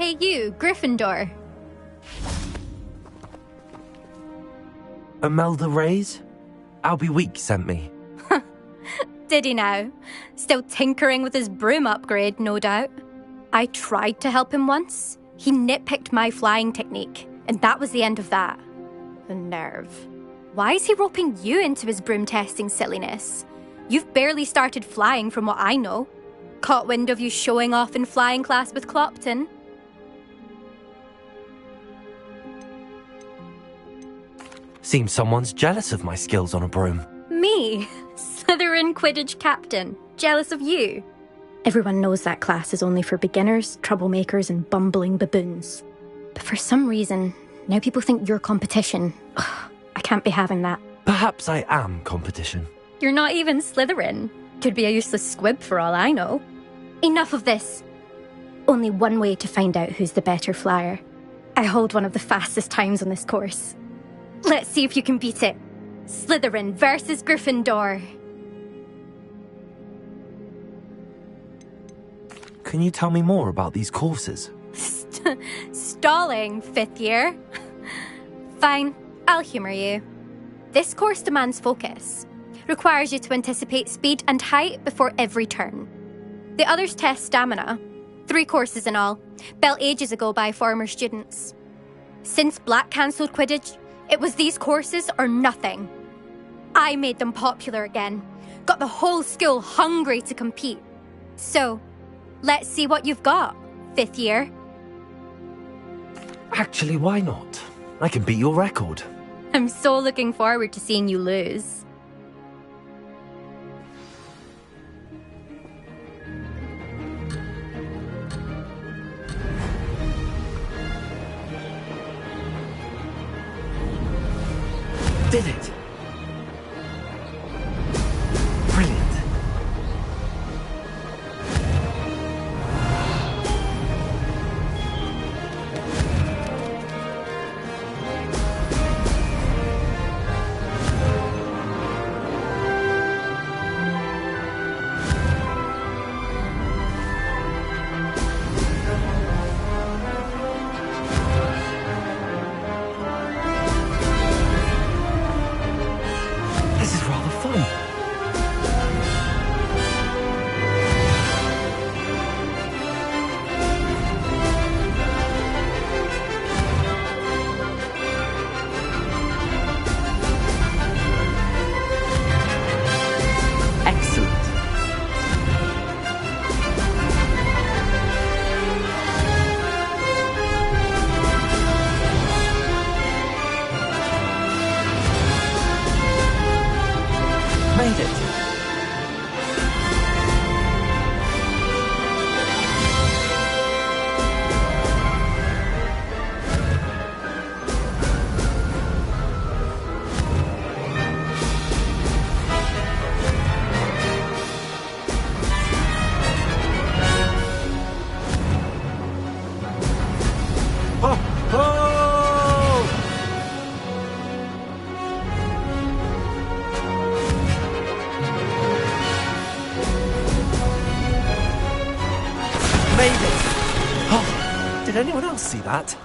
Hey you, Gryffindor. Imelda Reyes? Albie Week sent me. Did he now? Still tinkering with his broom upgrade, no doubt. I tried to help him once. He nitpicked my flying technique, and that was the end of that. The nerve. Why is he roping you into his broom testing silliness? You've barely started flying from what I know. Caught wind of you showing off in flying class with Clopton? Seems someone's jealous of my skills on a broom. Me? Slytherin Quidditch captain. Jealous of you? Everyone knows that class is only for beginners, troublemakers, and bumbling baboons. But for some reason, now people think you're competition. Ugh, I can't be having that. Perhaps I am competition. You're not even Slytherin. Could be a useless squib for all I know. Enough of this. Only one way to find out who's the better flyer. I hold one of the fastest times on this course. Let's see if you can beat it. Slytherin versus Gryffindor. Can you tell me more about these courses? Stalling, 5th year. Fine, I'll humour you. This course demands focus. Requires you to anticipate speed and height before every turn. The others test stamina. 3 courses in all, built ages ago by former students. Since Black cancelled Quidditch, it was these courses or nothing. I made them popular again. Got the whole school hungry to compete. So, let's see what you've got, 5th year. Actually, why not? I can beat your record. I'm so looking forward to seeing you lose. Did it! Brilliant. This is rather fun. Excellent. Made it. Ho, ho! Made it! Oh, did anyone else see that?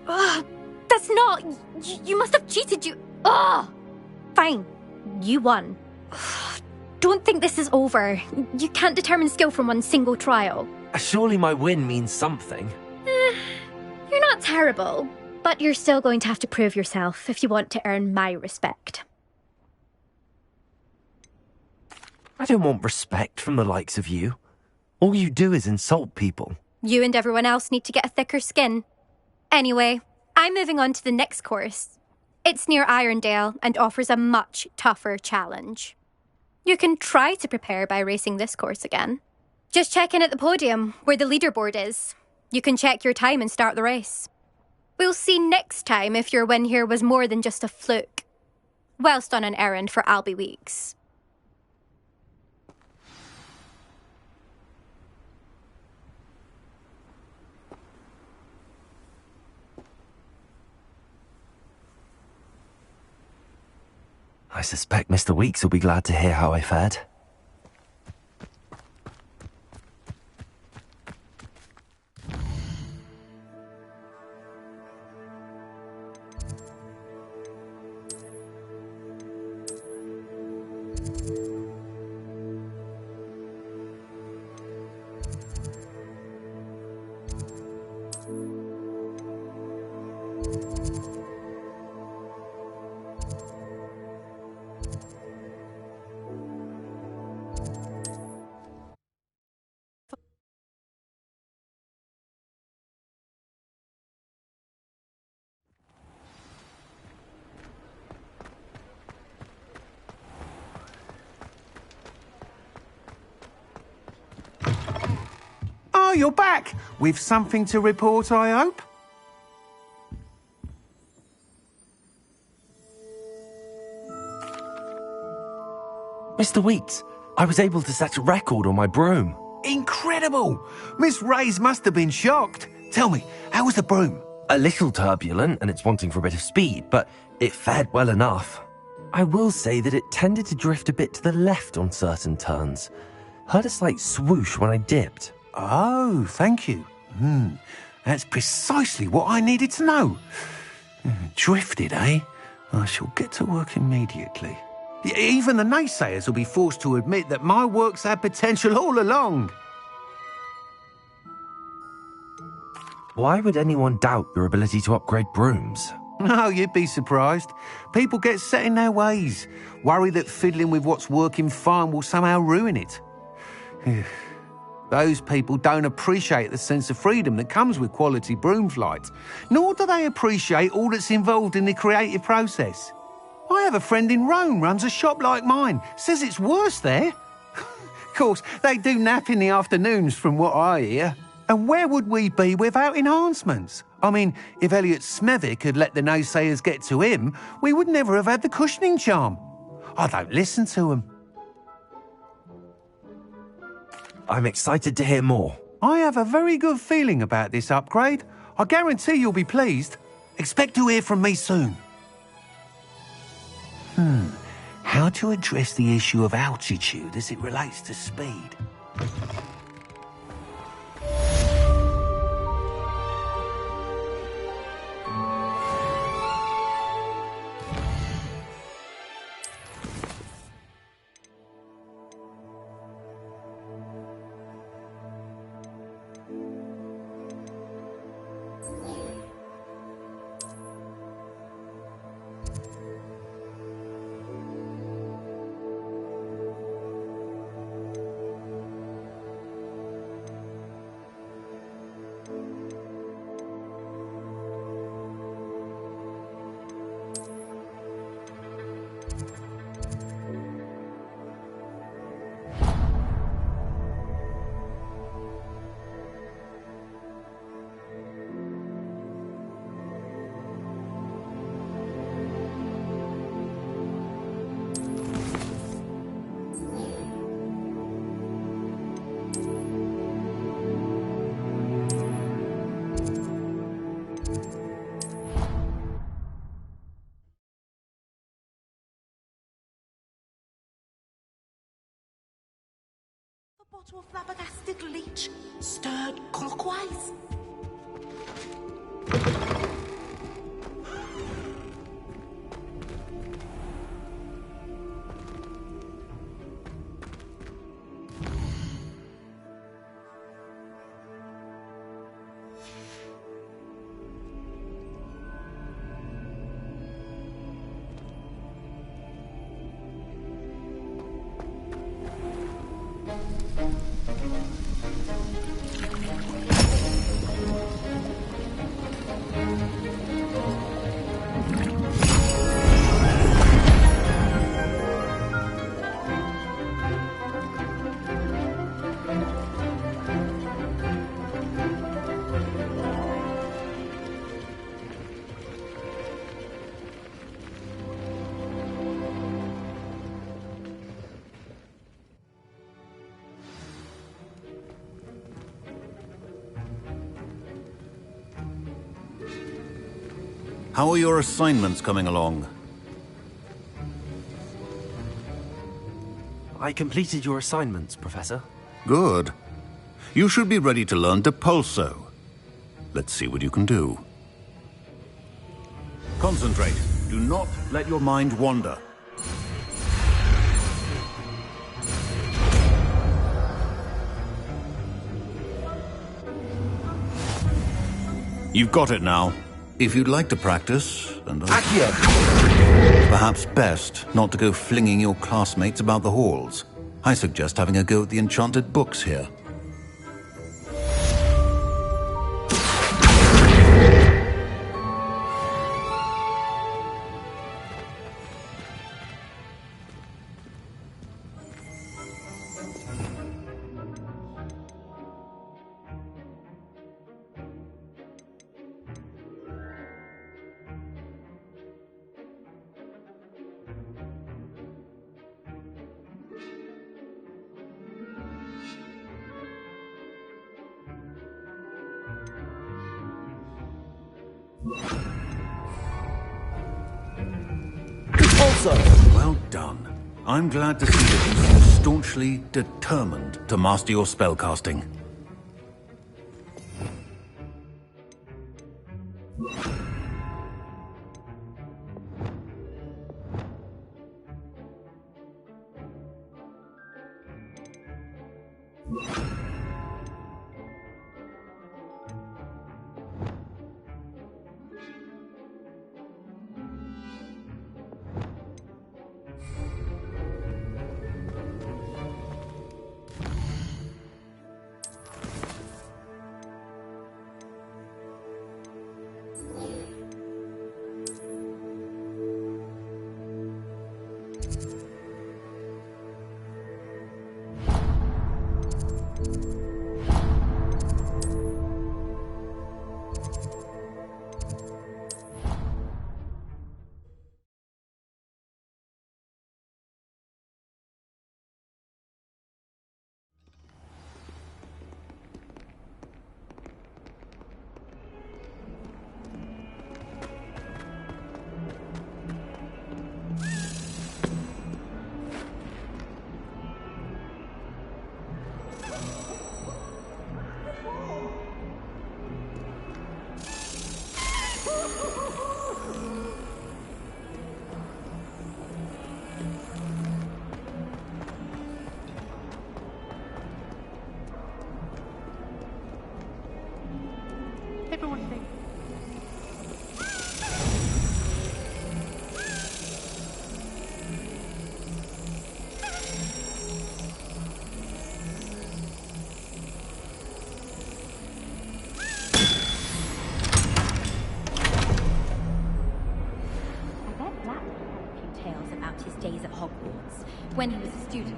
Ugh, that's not... You must have cheated, you... Ugh! Fine, you won. Ugh, don't think this is over. You can't determine skill from one single trial. Surely my win means something. You're not terrible, but you're still going to have to prove yourself if you want to earn my respect. I don't want respect from the likes of you. All you do is insult people. You and everyone else need to get a thicker skin. Anyway, I'm moving on to the next course. It's near Irondale and offers a much tougher challenge. You can try to prepare by racing this course again. Just check in at the podium, where the leaderboard is. You can check your time and start the race. We'll see next time if your win here was more than just a fluke. Whilst on an errand for Albie Weeks. I suspect Mr. Weeks will be glad to hear how I fared. Oh, you're back! With something to report, I hope? Mr. Weeks, I was able to set a record on my broom. Incredible! Miss Reyes must have been shocked. Tell me, how was the broom? A little turbulent and it's wanting for a bit of speed, but it fared well enough. I will say that it tended to drift a bit to the left on certain turns. Heard a slight swoosh when I dipped. Oh, thank you. That's precisely what I needed to know. Drifted, eh? I shall get to work immediately. Even the naysayers will be forced to admit that my work's had potential all along. Why would anyone doubt your ability to upgrade brooms? Oh, you'd be surprised. People get set in their ways, worry that fiddling with what's working fine will somehow ruin it. Those people don't appreciate the sense of freedom that comes with quality broom flight, nor do they appreciate all that's involved in the creative process. I have a friend in Rome runs a shop like mine, says it's worse there. Of course, they do nap in the afternoons from what I hear. And where would we be without enhancements? I mean, if Elliot Smethwick had let the naysayers get to him, we would never have had the cushioning charm. I don't listen to them. I'm excited to hear more. I have a very good feeling about this upgrade. I guarantee you'll be pleased. Expect to hear from me soon. How to address the issue of altitude as it relates to speed? Bottle of flabbergasted leech, stirred clockwise. How are your assignments coming along? I completed your assignments, Professor. Good. You should be ready to learn Depulso. Let's see what you can do. Concentrate. Do not let your mind wander. You've got it now. If you'd like to practice, and perhaps best not to go flinging your classmates about the halls. I suggest having a go at the enchanted books here. Well done. I'm glad to see that you seem staunchly determined to master your spellcasting. Days at Hogwarts, when he was a student.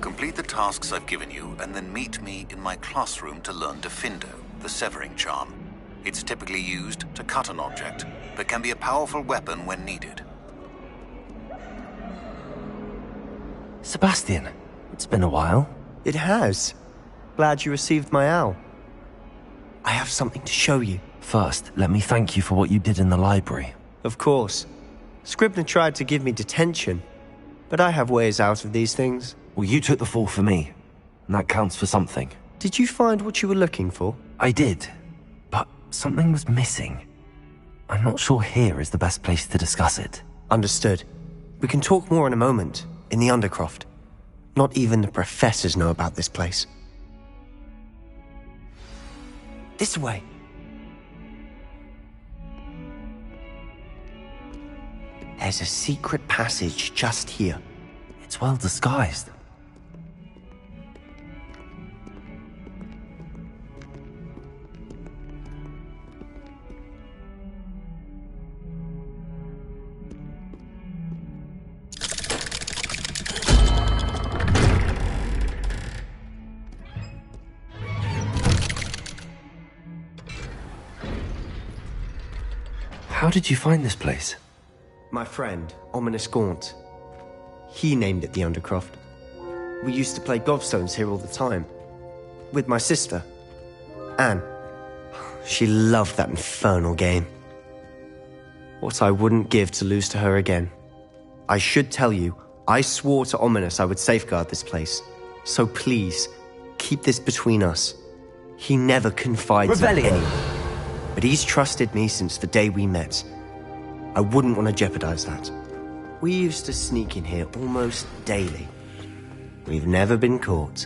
Complete the tasks I've given you, and then meet me in my classroom to learn Defindo, the severing charm. It's typically used to cut an object, but can be a powerful weapon when needed. Sebastian, it's been a while. It has. Glad you received my owl. I have something to show you. First, let me thank you for what you did in the library. Of course. Scribner tried to give me detention, but I have ways out of these things. Well, you took the fall for me, and that counts for something. Did you find what you were looking for? I did, but something was missing. I'm not sure here is the best place to discuss it. Understood. We can talk more in a moment, in the Undercroft. Not even the professors know about this place. This way. There's a secret passage just here. It's well disguised. How did you find this place? My friend, Ominous Gaunt. He named it the Undercroft. We used to play gobstones here all the time. With my sister, Anne. She loved that infernal game. What I wouldn't give to lose to her again. I should tell you, I swore to Ominous I would safeguard this place. So please, keep this between us. He never confides in anyone. But he's trusted me since the day we met. I wouldn't want to jeopardize that. We used to sneak in here almost daily. We've never been caught.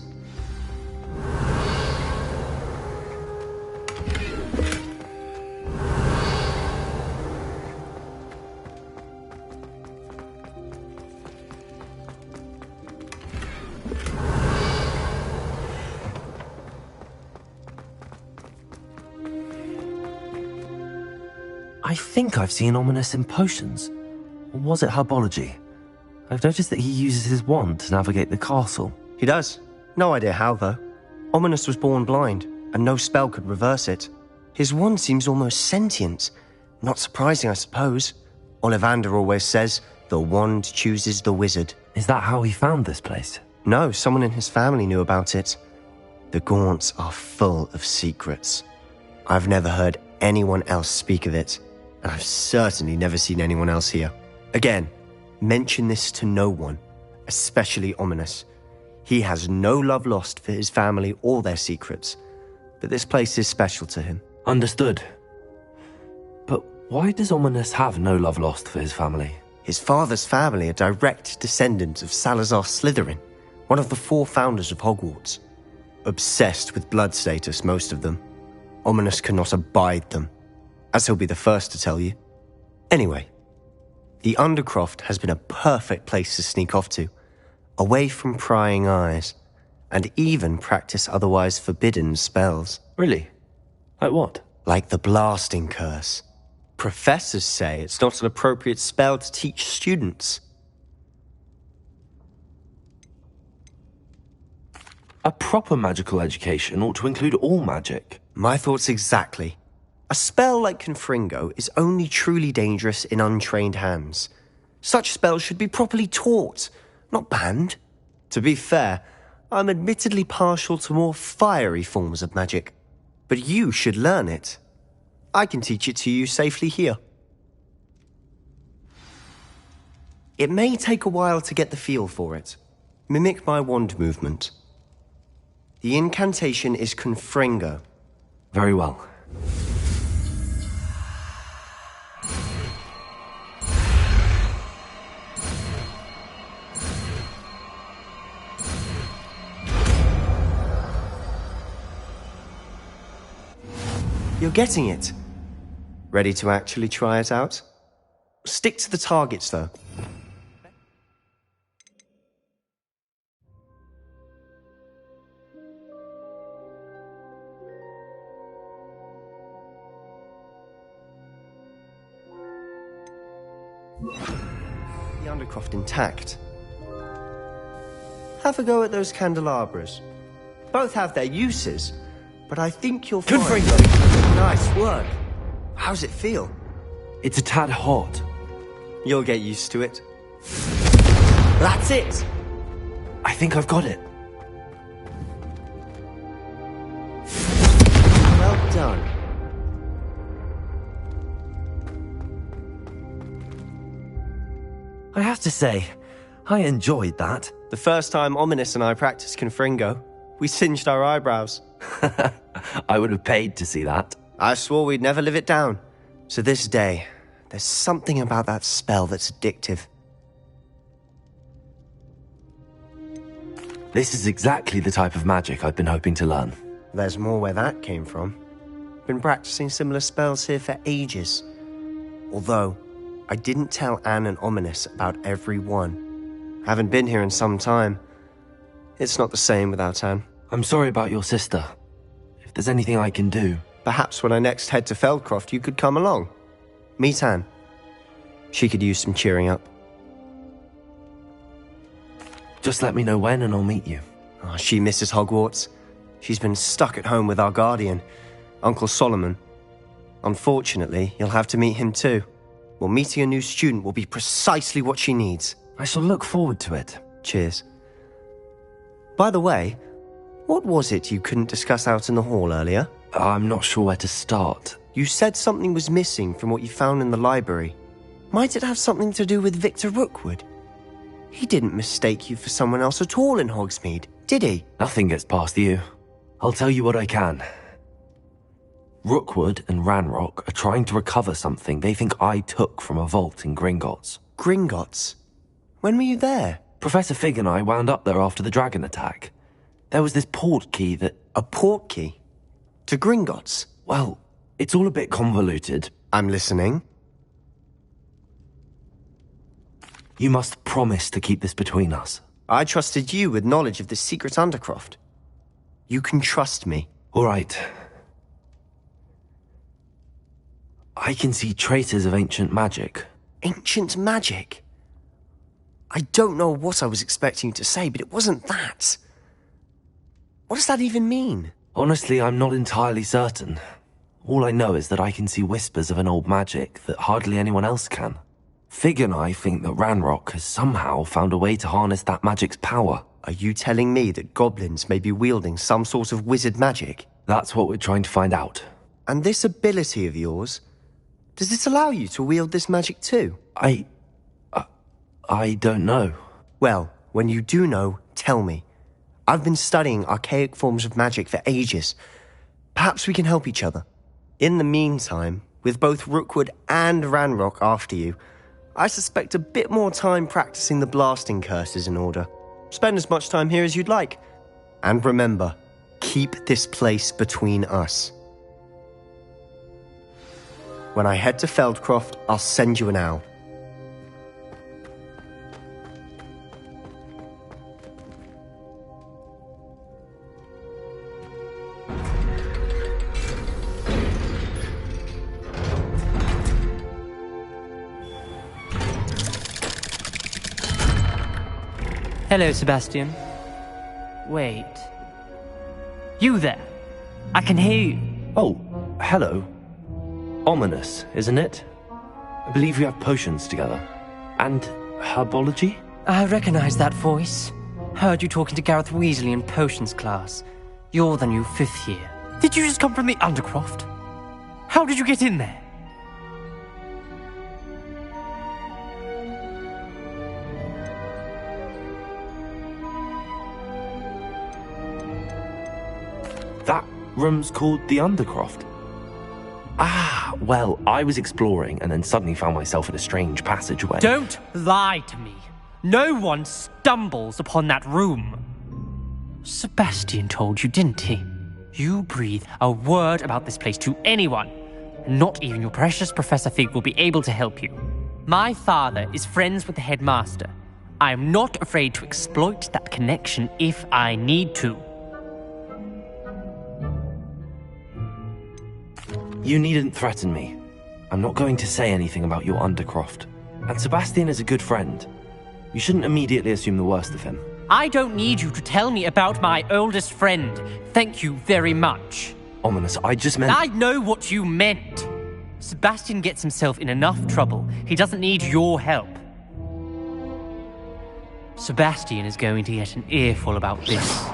I think I've seen Ominous in potions. Or was it herbology? I've noticed that he uses his wand to navigate the castle. He does. No idea how, though. Ominous was born blind, and no spell could reverse it. His wand seems almost sentient. Not surprising, I suppose. Ollivander always says, the wand chooses the wizard. Is that how he found this place? No, someone in his family knew about it. The Gaunts are full of secrets. I've never heard anyone else speak of it, and I've certainly never seen anyone else here. Again, mention this to no one, especially Ominous. He has no love lost for his family or their secrets, but this place is special to him. Understood. But why does Ominous have no love lost for his family? His father's family are direct descendants of Salazar Slytherin, one of the 4 founders of Hogwarts. Obsessed with blood status, most of them. Ominous cannot abide them, as he'll be the first to tell you. Anyway, the Undercroft has been a perfect place to sneak off to, away from prying eyes, and even practice otherwise forbidden spells. Really? Like what? Like the blasting curse. Professors say it's not an appropriate spell to teach students. A proper magical education ought to include all magic. My thoughts exactly. A spell like Confringo is only truly dangerous in untrained hands. Such spells should be properly taught, not banned. To be fair, I'm admittedly partial to more fiery forms of magic. But you should learn it. I can teach it to you safely here. It may take a while to get the feel for it. Mimic my wand movement. The incantation is Confringo. Very well. You're getting it. Ready to actually try it out? Stick to the targets, though. The Undercroft intact. Have a go at those candelabras. Both have their uses, but I think you'll find... Confringo! Nice work. How's it feel? It's a tad hot. You'll get used to it. That's it! I think I've got it. Well done. I have to say, I enjoyed that. The first time Ominous and I practiced Confringo, we singed our eyebrows. I would have paid to see that. I swore we'd never live it down. To this day, there's something about that spell that's addictive. This is exactly the type of magic I've been hoping to learn. There's more where that came from. Been practicing similar spells here for ages. Although, I didn't tell Anne and Ominous about every one. Haven't been here in some time. It's not the same without Anne. I'm sorry about your sister. If there's anything I can do... Perhaps when I next head to Feldcroft, you could come along. Meet Anne. She could use some cheering up. Just let me know when and I'll meet you. Oh, she misses Hogwarts. She's been stuck at home with our guardian, Uncle Solomon. Unfortunately, you'll have to meet him too. Well, meeting a new student will be precisely what she needs. I shall look forward to it. Cheers. By the way, what was it you couldn't discuss out in the hall earlier? I'm not sure where to start. You said something was missing from what you found in the library. Might it have something to do with Victor Rookwood? He didn't mistake you for someone else at all in Hogsmeade, did he? Nothing gets past you. I'll tell you what I can. Rookwood and Ranrock are trying to recover something they think I took from a vault in Gringotts. Gringotts? When were you there? Professor Fig and I wound up there after the dragon attack. There was this port key that... A port key? To Gringotts? Well, it's all a bit convoluted. I'm listening. You must promise to keep this between us. I trusted you with knowledge of this secret Undercroft. You can trust me. All right. I can see traces of ancient magic. Ancient magic? I don't know what I was expecting you to say, but it wasn't that. What does that even mean? Honestly, I'm not entirely certain. All I know is that I can see whispers of an old magic that hardly anyone else can. Fig and I think that Ranrock has somehow found a way to harness that magic's power. Are you telling me that goblins may be wielding some sort of wizard magic? That's what we're trying to find out. And this ability of yours, does it allow you to wield this magic too? I don't know. Well, when you do know, tell me. I've been studying archaic forms of magic for ages. Perhaps we can help each other. In the meantime, with both Rookwood and Ranrock after you, I suspect a bit more time practicing the blasting curse is in order. Spend as much time here as you'd like. And remember, keep this place between us. When I head to Feldcroft, I'll send you an owl. Hello, Sebastian. Wait. You there? I can hear you. Oh, hello. Ominous, isn't it? I believe we have potions together. And herbology? I recognize that voice. Heard you talking to Gareth Weasley in potions class. You're the new 5th year. Did you just come from the Undercroft? How did you get in there? That room's called the Undercroft. Ah, well, I was exploring and then suddenly found myself in a strange passageway. Don't lie to me. No one stumbles upon that room. Sebastian told you, didn't he? You breathe a word about this place to anyone, and not even your precious Professor Fig will be able to help you. My father is friends with the headmaster. I am not afraid to exploit that connection if I need to. You needn't threaten me. I'm not going to say anything about your Undercroft. And Sebastian is a good friend. You shouldn't immediately assume the worst of him. I don't need you to tell me about my oldest friend. Thank you very much. Ominous, I just meant... I know what you meant. Sebastian gets himself in enough trouble. He doesn't need your help. Sebastian is going to get an earful about this.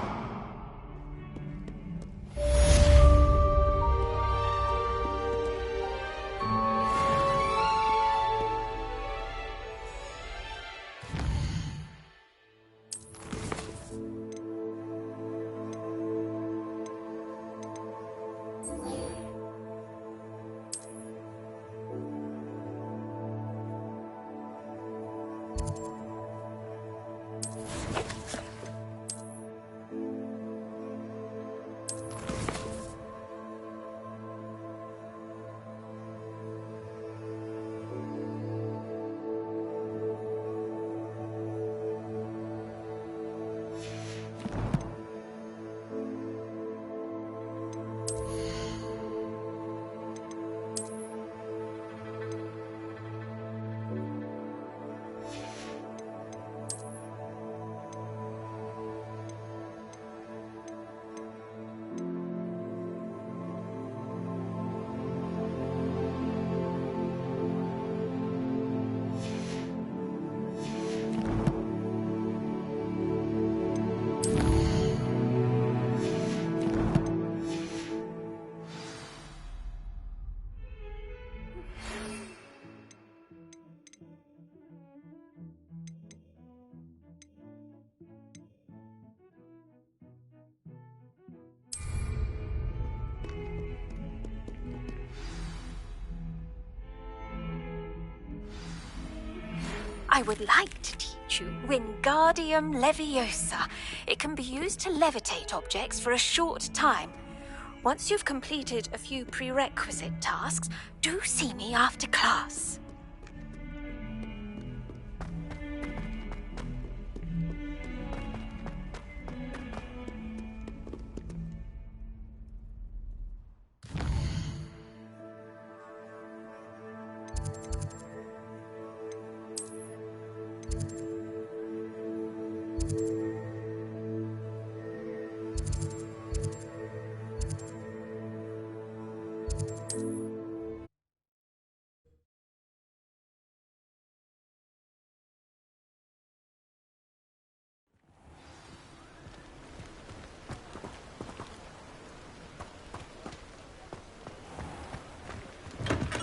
I would like to teach you Wingardium Leviosa. It can be used to levitate objects for a short time. Once you've completed a few prerequisite tasks, do see me after class.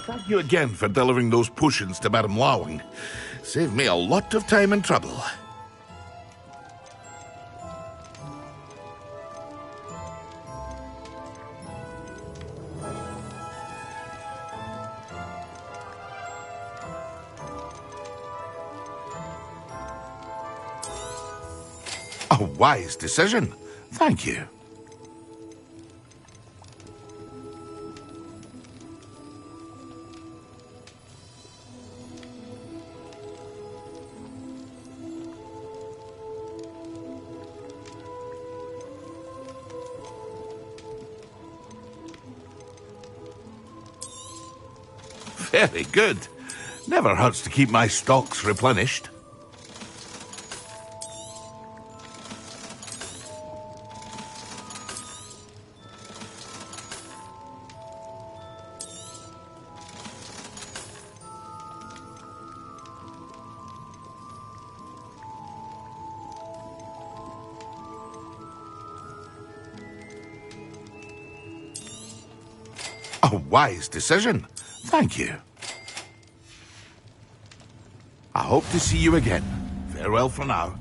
Thank you again for delivering those potions to Madame Lawing. Saved me a lot of time and trouble. A wise decision. Thank you. Very good. Never hurts to keep my stocks replenished. A wise decision. Thank you. I hope to see you again. Farewell for now.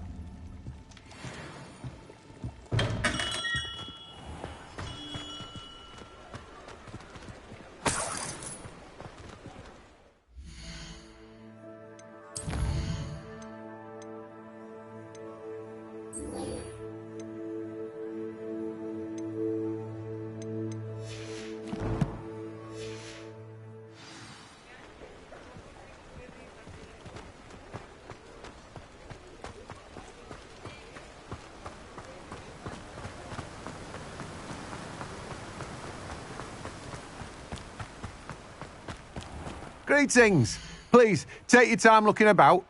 Greetings. Please, take your time looking about.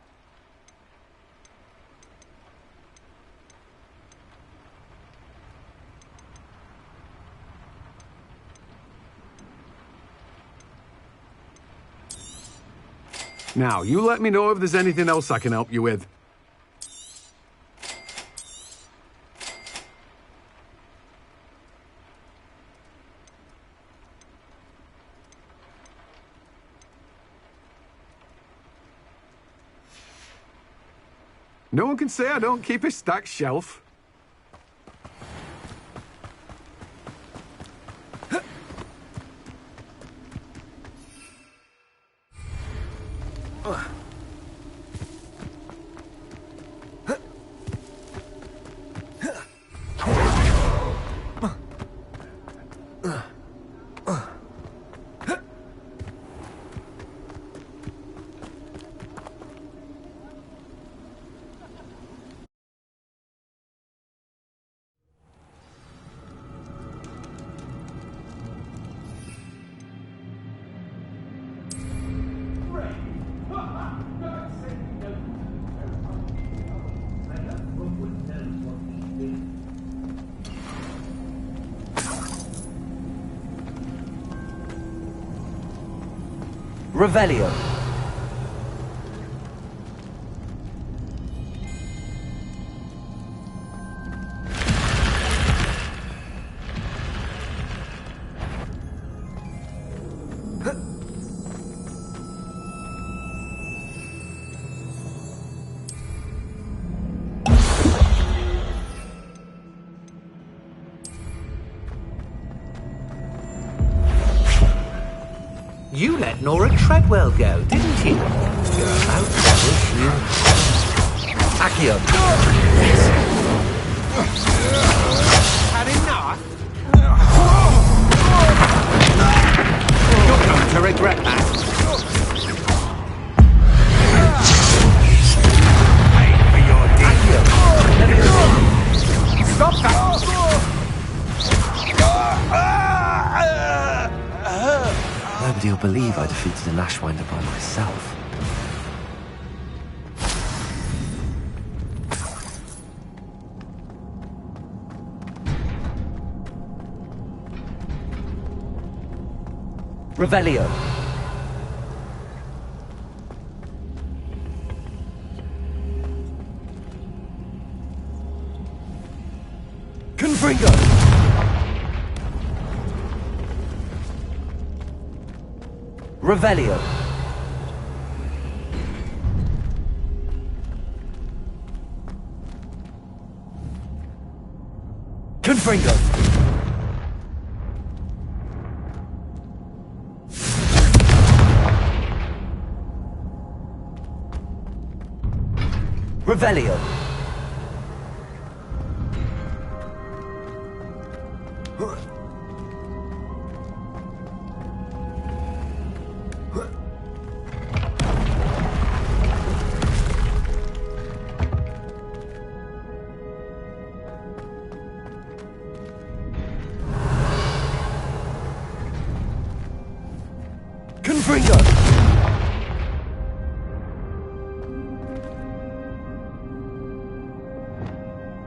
Now, you let me know if there's anything else I can help you with. No one can say I don't keep a stacked shelf. Revelio. You let Nora Treadwell go, didn't you? Accio! Had enough? You're going to regret that. Stop that! Nobody will believe I defeated an Ashwinder by myself. Revelio. Confringo. Revelio. Confringo. Revelio. Confringo.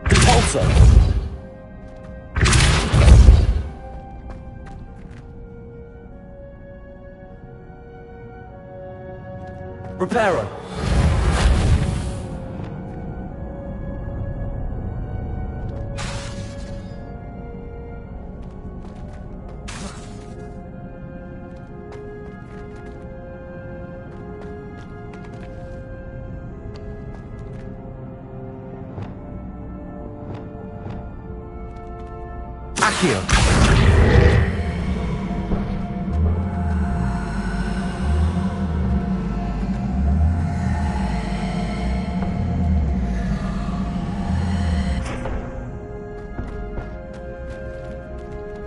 Repulsor. Reparo. Accio.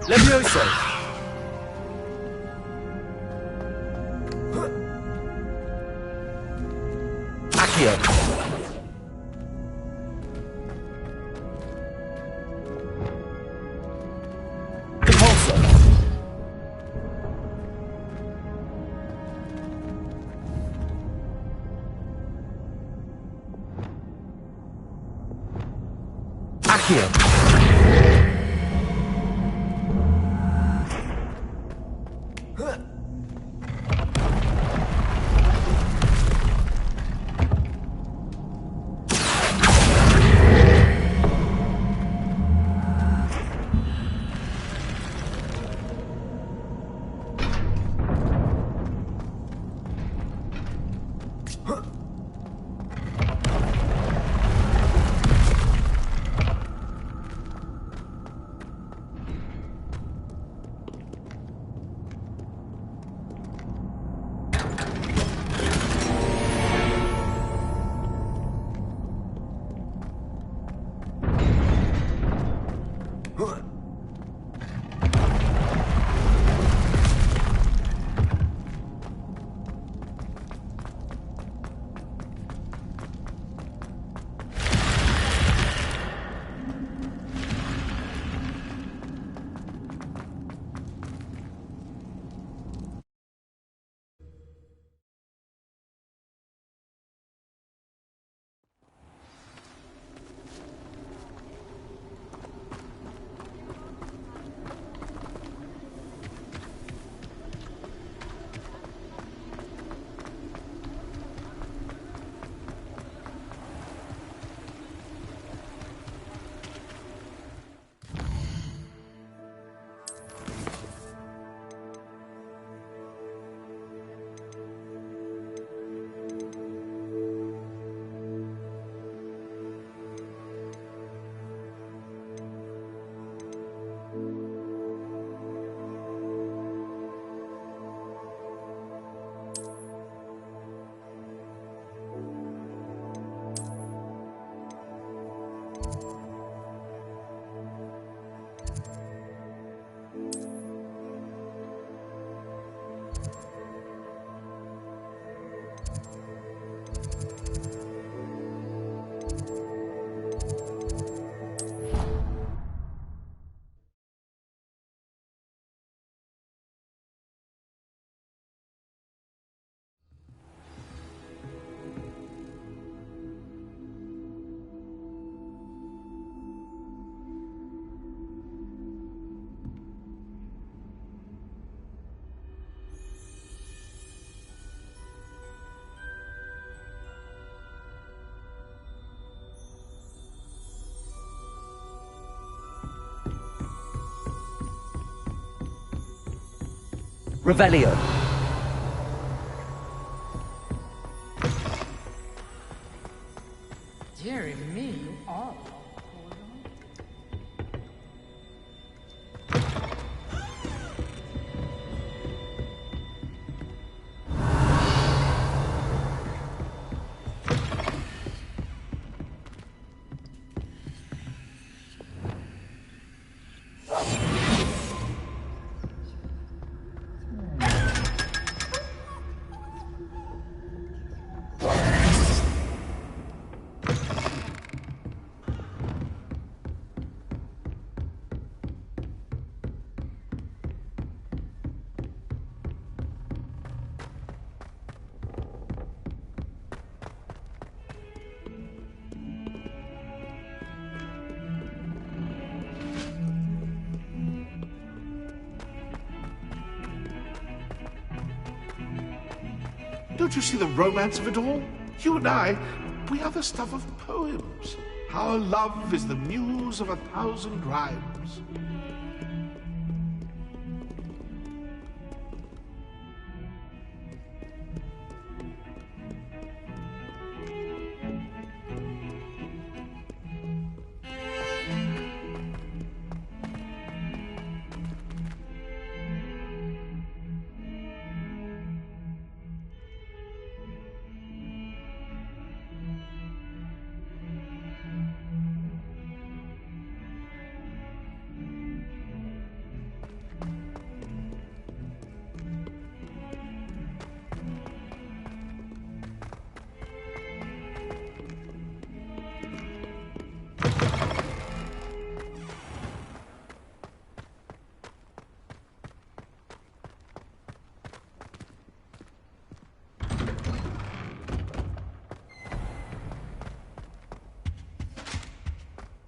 Levioso. Accio. Repulsor. Accio. Revelio. Dear me, you are. Don't you see the romance of it all? You and I, we are the stuff of poems. Our love is the muse of 1,000 rhymes.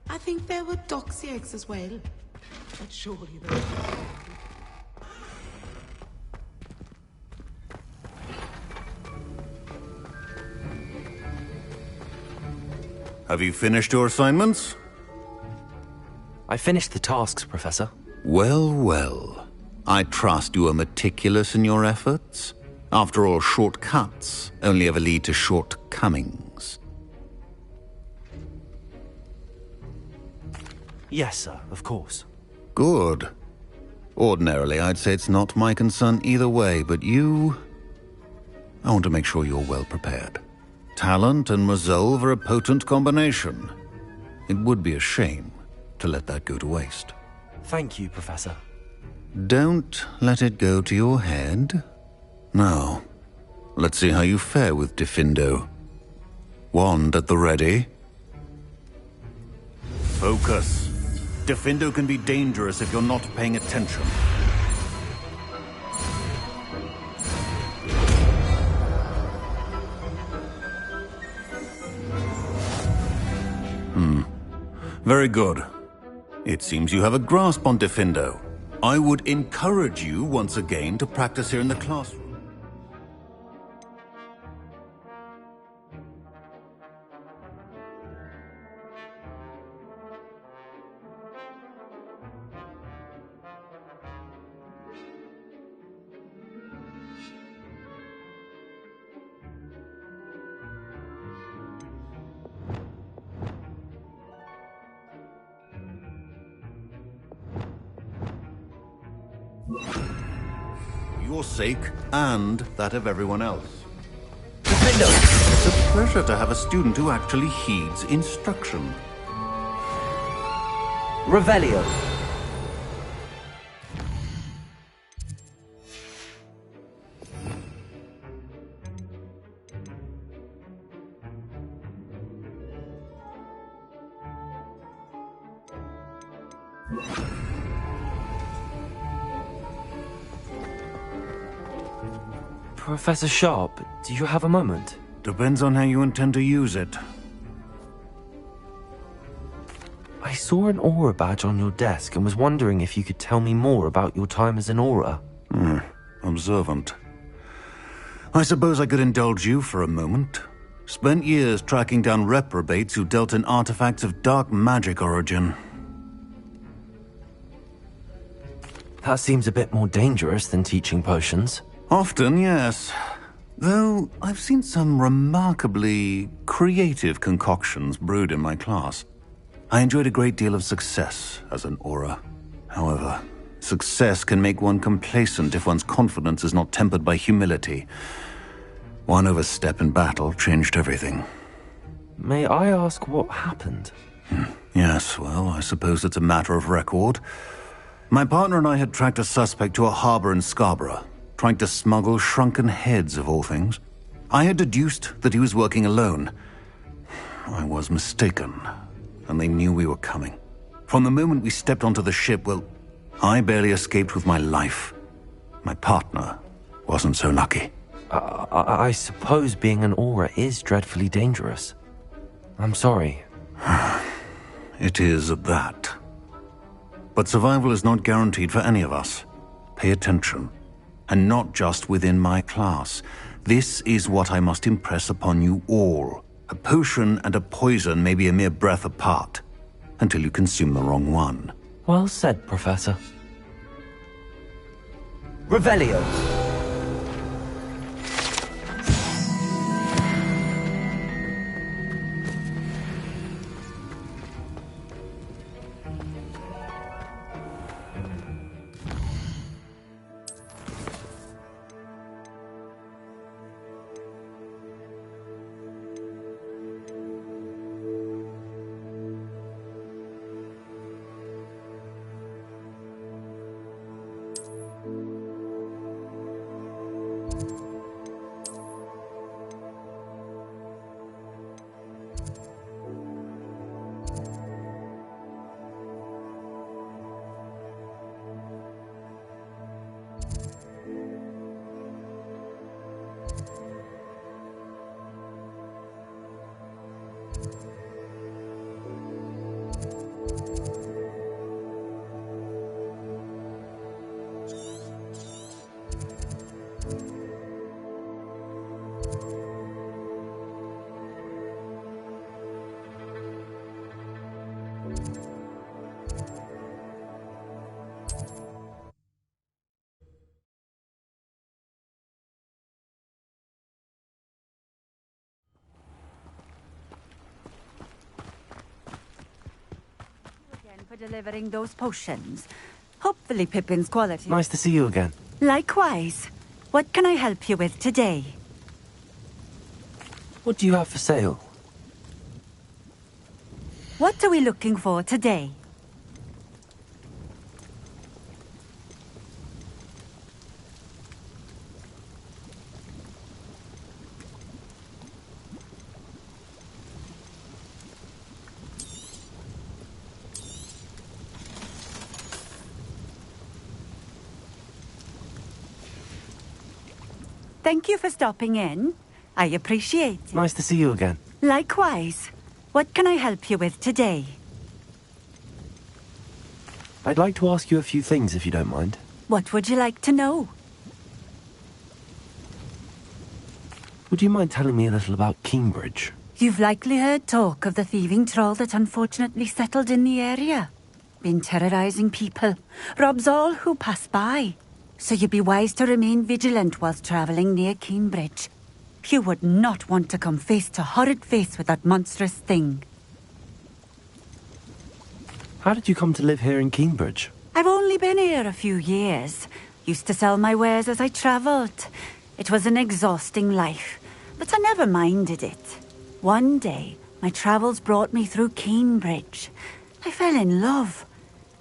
I think there were doxy eggs as well. But surely there were. Have you finished your assignments? I finished the tasks, Professor. Well, well. I trust you are meticulous in your efforts. After all, shortcuts only ever lead to shortcomings. Yes, sir, of course. Good. Ordinarily, I'd say it's not my concern either way, but you... I want to make sure you're well prepared. Talent and resolve are a potent combination. It would be a shame to let that go to waste. Thank you, Professor. Don't let it go to your head. Now, let's see how you fare with Diffindo. Wand at the ready. Focus. Diffindo can be dangerous if you're not paying attention. Very good. It seems you have a grasp on Diffindo. I would encourage you once again to practice here in the classroom. Your sake and that of everyone else. Diffindo! It's a pleasure to have a student who actually heeds instruction. Revelio. Professor Sharp, do you have a moment? Depends on how you intend to use it. I saw an aura badge on your desk and was wondering if you could tell me more about your time as an aura. Observant. I suppose I could indulge you for a moment. Spent years tracking down reprobates who dealt in artifacts of dark magic origin. That seems a bit more dangerous than teaching potions. Often, yes. Though I've seen some remarkably creative concoctions brewed in my class. I enjoyed a great deal of success as an aura. However, success can make one complacent if one's confidence is not tempered by humility. One overstep in battle changed everything. May I ask what happened? Yes, well, I suppose it's a matter of record. My partner and I had tracked a suspect to a harbor in Scarborough, trying to smuggle shrunken heads of all things. I had deduced that he was working alone. I was mistaken, and they knew we were coming. From the moment we stepped onto the ship, well, I barely escaped with my life. My partner wasn't so lucky. I suppose being an aura is dreadfully dangerous. I'm sorry. It is at that. But survival is not guaranteed for any of us. Pay attention. And not just within my class. This is what I must impress upon you all. A potion and a poison may be a mere breath apart, until you consume the wrong one. Well said, Professor. Revelio! For delivering those potions. Hopefully Pippin's quality. Nice to see you again. Likewise. What can I help you with today? What do you have for sale? What are we looking for today? Thank you for stopping in. I appreciate it. Nice to see you again. Likewise. What can I help you with today? I'd like to ask you a few things, if you don't mind. What would you like to know? Would you mind telling me a little about Cambridge? You've likely heard talk of the thieving troll that unfortunately settled in the area. Been terrorizing people. Robs all who pass by. So you'd be wise to remain vigilant whilst travelling near Cambridge. You would not want to come face to horrid face with that monstrous thing. How did you come to live here in Cambridge? I've only been here a few years. Used to sell my wares as I travelled. It was an exhausting life, but I never minded it. One day, my travels brought me through Cambridge. I fell in love.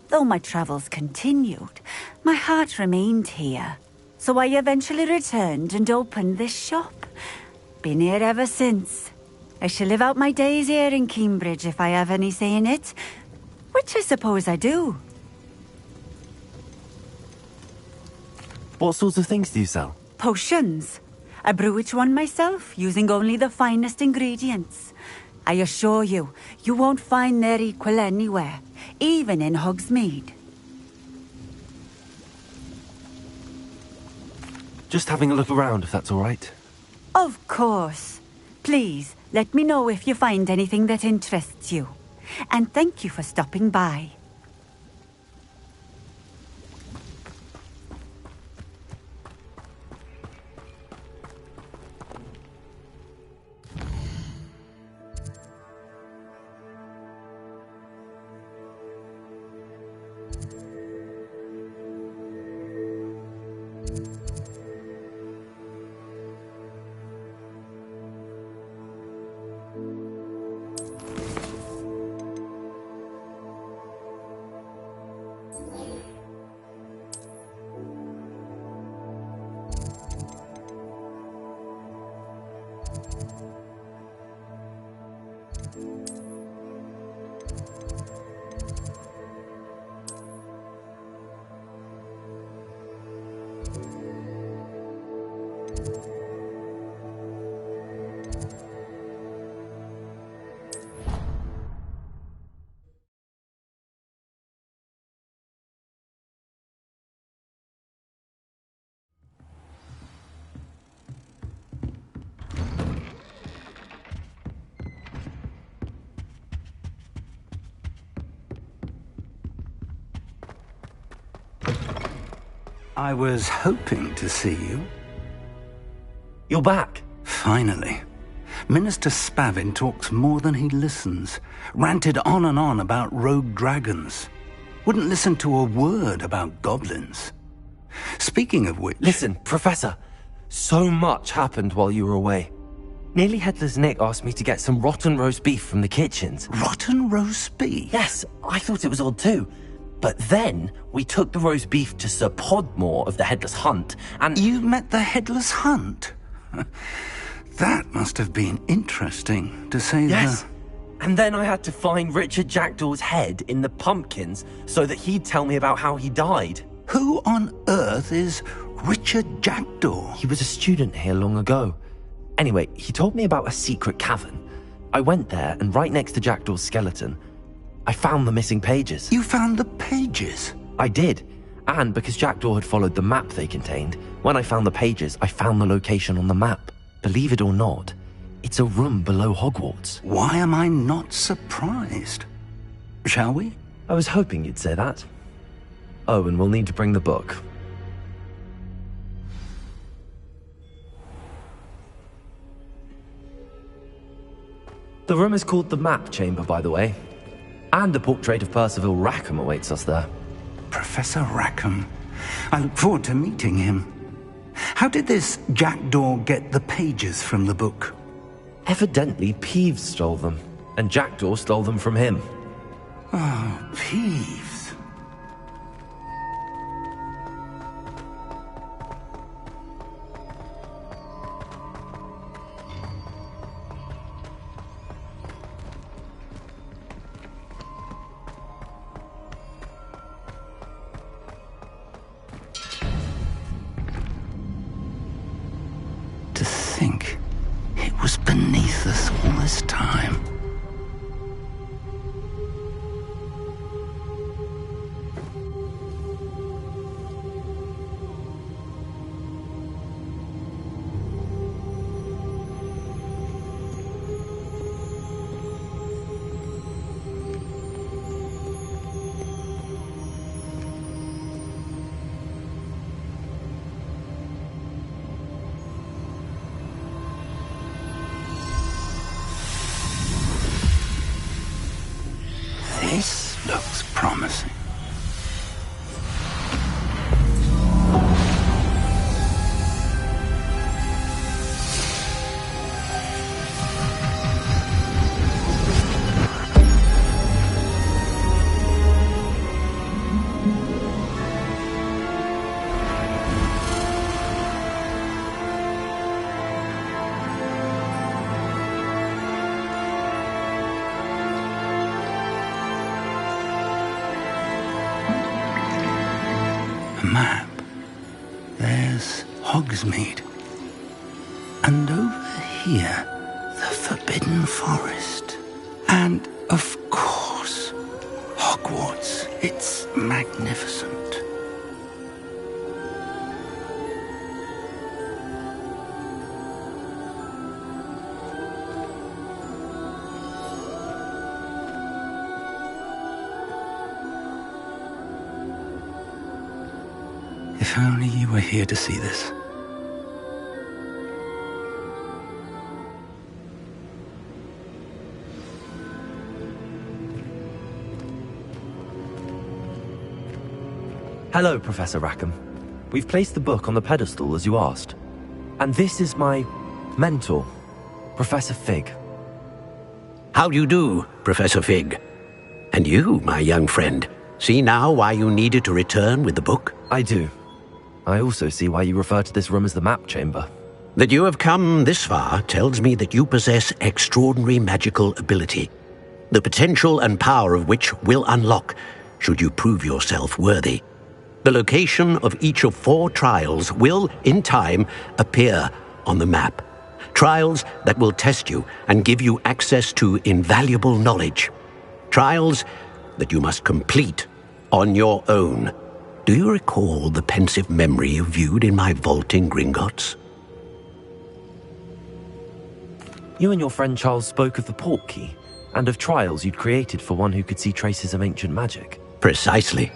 Though my travels continued, my heart remained here. So I eventually returned and opened this shop. Been here ever since. I shall live out my days here in Cambridge if I have any say in it, which I suppose I do. What sorts of things do you sell? Potions. I brew each one myself, using only the finest ingredients. I assure you, you won't find their equal anywhere, even in Hogsmeade. Just having a look around, if that's all right. Of course. Please, let me know if you find anything that interests you. And thank you for stopping by. I was hoping to see you. You're back. Finally. Minister Spavin talks more than he listens. Ranted on and on about rogue dragons. Wouldn't listen to a word about goblins. Speaking of which... Listen, Professor. So much happened while you were away. Nearly Headless Nick asked me to get some rotten roast beef from the kitchens. Rotten roast beef? Yes, I thought it was odd too. But then we took the roast beef to Sir Podmore of the Headless Hunt, and... You met the Headless Hunt? That must have been interesting, to say Yes. And then I had to find Richard Jackdaw's head in the pumpkins so that he'd tell me about how he died. Who on earth is Richard Jackdaw? He was a student here long ago. Anyway, he told me about a secret cavern. I went there, and right next to Jackdaw's skeleton, I found the missing pages. You found the pages? I did. And because Jackdaw had followed the map they contained, when I found the pages, I found the location on the map. Believe it or not, it's a room below Hogwarts. Why am I not surprised? Shall we? I was hoping you'd say that. Oh, and we'll need to bring the book. The room is called the Map Chamber, by the way. And a portrait of Percival Rackham awaits us there. Professor Rackham. I look forward to meeting him. How did this Jackdaw get the pages from the book? Evidently, Peeves stole them, and Jackdaw stole them from him. Oh, Peeves. To think it was beneath us all this time. This looks promising. Map. There's Hogsmeade. And over here, the Forbidden Forest. And, of course, Hogwarts. It's magnificent. If only you were here to see this. Hello, Professor Rackham. We've placed the book on the pedestal as you asked. And this is my mentor, Professor Fig. How do you do, Professor Fig? And you, my young friend, see now why you needed to return with the book? I do. I also see why you refer to this room as the map chamber. That you have come this far tells me that you possess extraordinary magical ability, the potential and power of which will unlock should you prove yourself worthy. The location of each of 4 trials will, in time, appear on the map. Trials that will test you and give you access to invaluable knowledge. Trials that you must complete on your own. Do you recall the pensive memory you viewed in my vault in Gringotts? You and your friend Charles spoke of the port key, and of trials you'd created for one who could see traces of ancient magic. Precisely.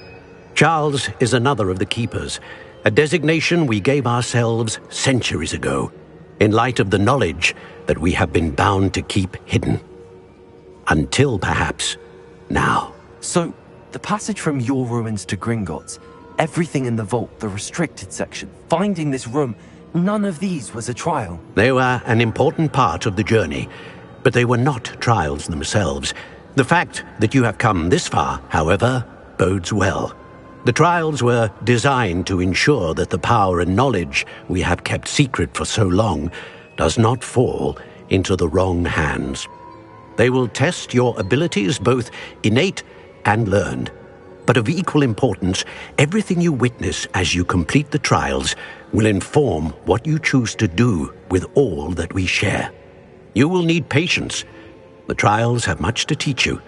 Charles is another of the Keepers, a designation we gave ourselves centuries ago, in light of the knowledge that we have been bound to keep hidden. Until, perhaps, now. So, the passage from your ruins to Gringotts, everything in the vault, the restricted section, finding this room, none of these was a trial. They were an important part of the journey, but they were not trials themselves. The fact that you have come this far, however, bodes well. The trials were designed to ensure that the power and knowledge we have kept secret for so long does not fall into the wrong hands. They will test your abilities, both innate and learned. But of equal importance, everything you witness as you complete the trials will inform what you choose to do with all that we share. You will need patience. The trials have much to teach you.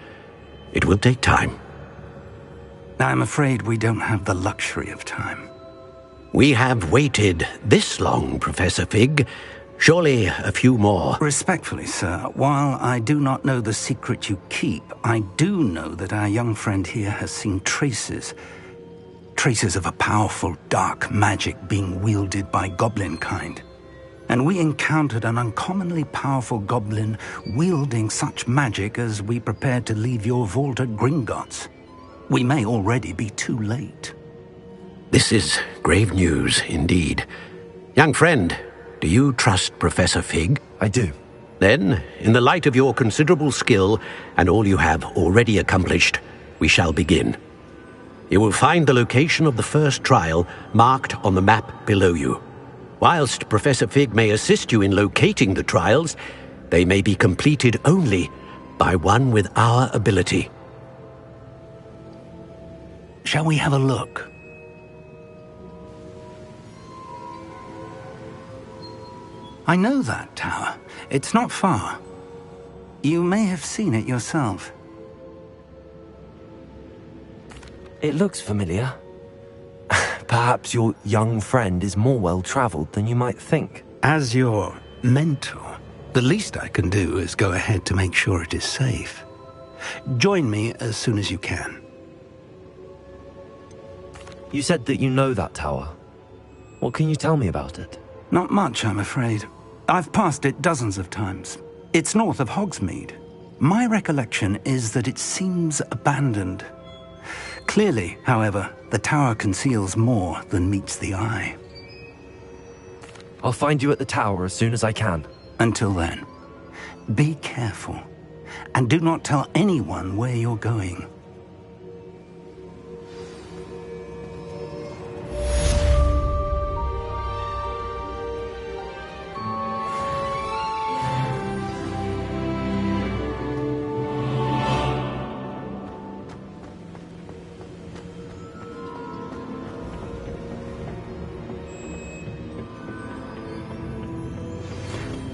It will take time. I'm afraid we don't have the luxury of time. We have waited this long, Professor Fig. Surely a few more. Respectfully, sir, while I do not know the secret you keep, I do know that our young friend here has seen traces of a powerful dark magic being wielded by goblin kind. And we encountered an uncommonly powerful goblin wielding such magic as we prepared to leave your vault at Gringotts. We may already be too late. This is grave news indeed. Young friend, do you trust Professor Fig? I do. Then, in the light of your considerable skill and all you have already accomplished, we shall begin. You will find the location of the first trial marked on the map below you. Whilst Professor Fig may assist you in locating the trials, they may be completed only by one with our ability. Shall we have a look? I know that tower. It's not far. You may have seen it yourself. It looks familiar. Perhaps your young friend is more well-traveled than you might think. As your mentor, the least I can do is go ahead to make sure it is safe. Join me as soon as you can. You said that you know that tower. What can you tell me about it? Not much, I'm afraid. I've passed it dozens of times. It's north of Hogsmeade. My recollection is that it seems abandoned. Clearly, however, the tower conceals more than meets the eye. I'll find you at the tower as soon as I can. Until then, be careful, and do not tell anyone where you're going.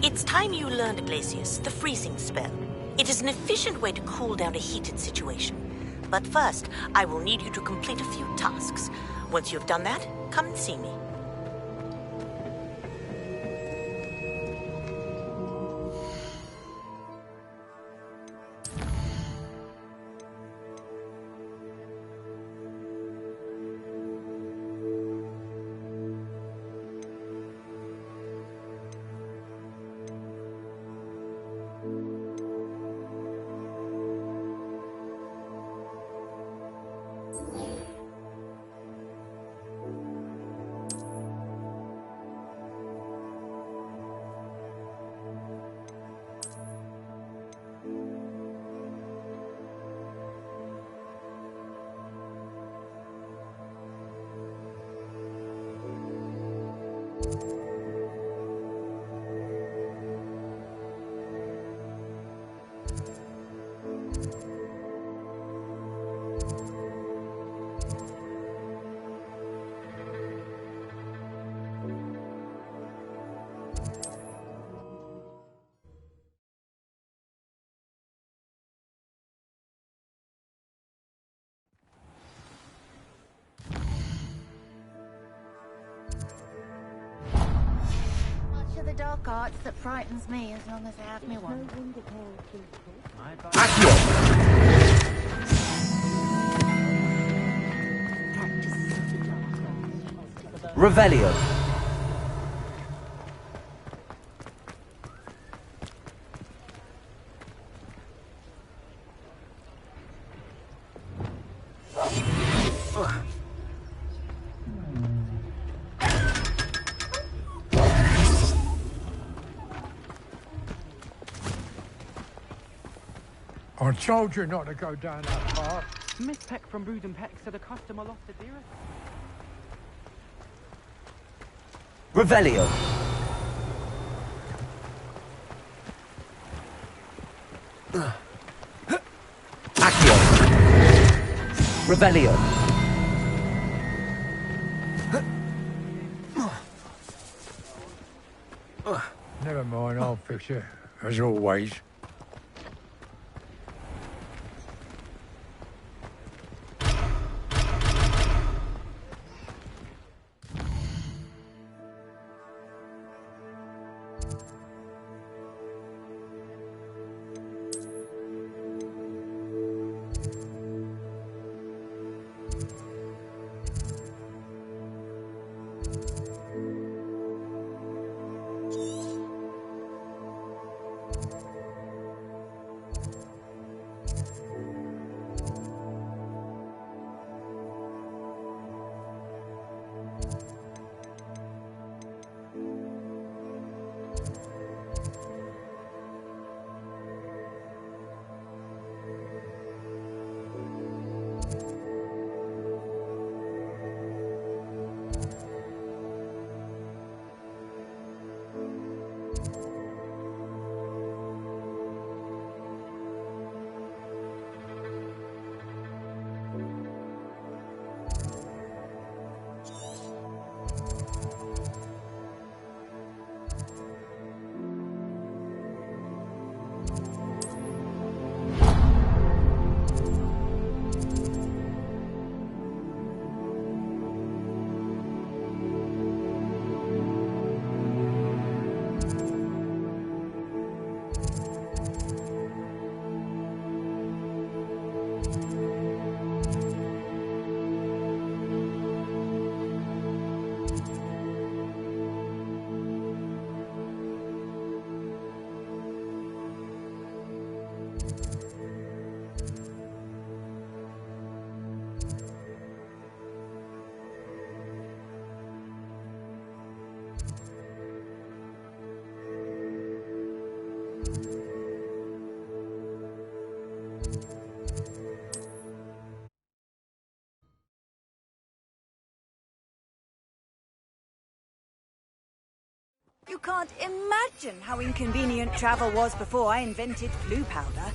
It's time you learned, Glacius, the freezing spell. It is an efficient way to cool down a heated situation. But first, I will need you to complete a few tasks. Once you've done that, come and see me. dark arts that frightens me as long as they have me one. Revelio. I told you not to go down that path. Miss Peck from Brood and Peck said a customer lost a dearest. Revelio. Accio. Revelio. Never mind, I'll fix it, as always. You can't imagine how inconvenient travel was before I invented blue powder.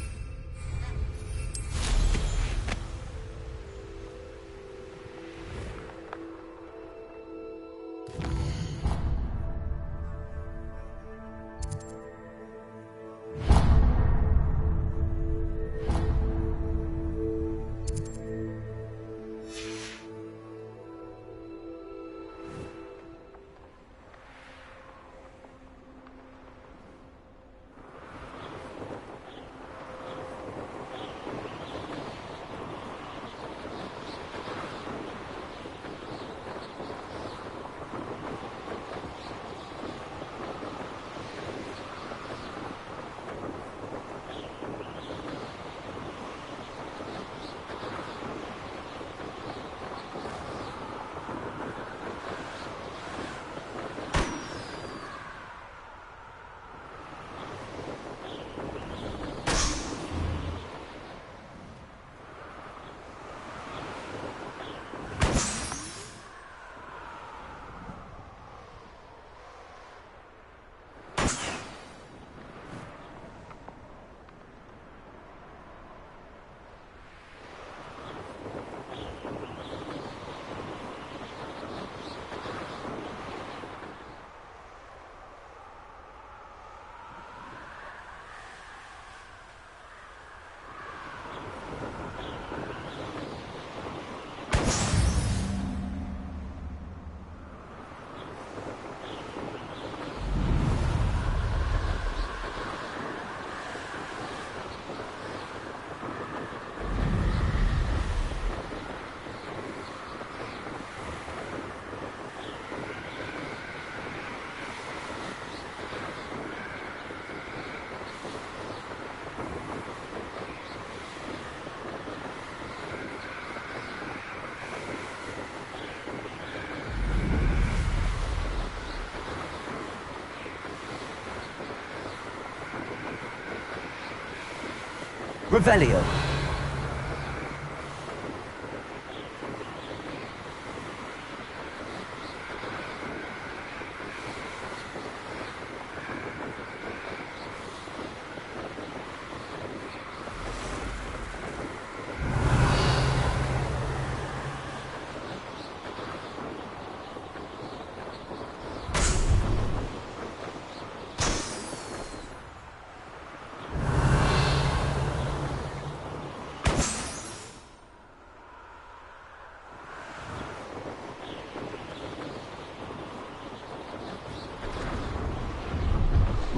Revelio.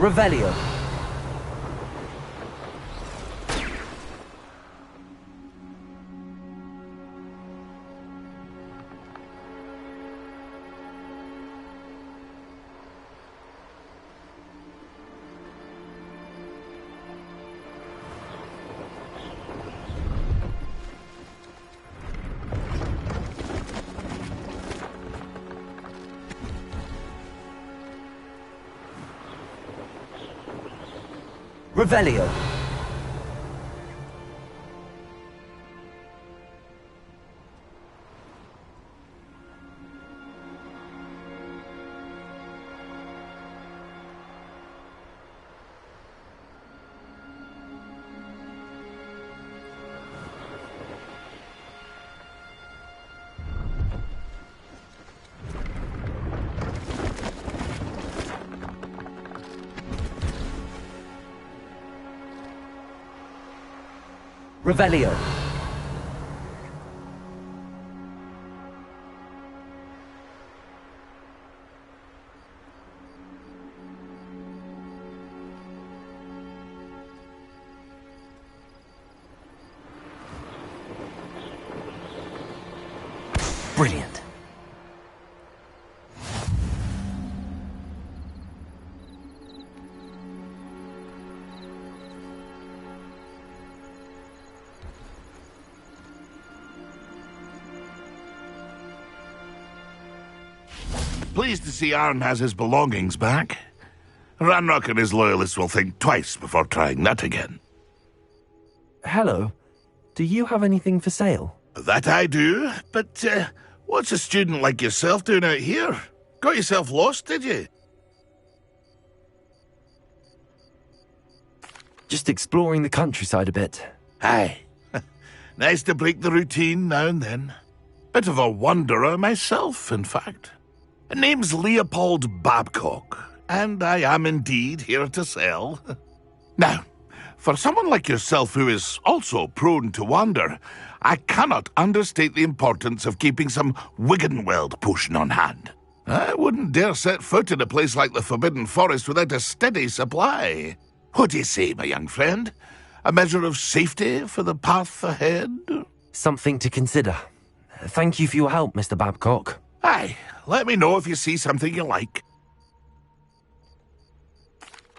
Revelio. Revelio. Revelio. Brilliant. Pleased to see Arn has his belongings back. Ranrock and his loyalists will think twice before trying that again. Hello. Do you have anything for sale? That I do, but what's a student like yourself doing out here? Got yourself lost, did you? Just exploring the countryside a bit. Aye. Nice to break the routine now and then. Bit of a wanderer myself, in fact. Name's Leopold Babcock, and I am indeed here to sell. Now, for someone like yourself who is also prone to wander, I cannot understate the importance of keeping some Wiggenweld potion on hand. I wouldn't dare set foot in a place like the Forbidden Forest without a steady supply. What do you say, my young friend? A measure of safety for the path ahead? Something to consider. Thank you for your help, Mr. Babcock. Aye, let me know if you see something you like.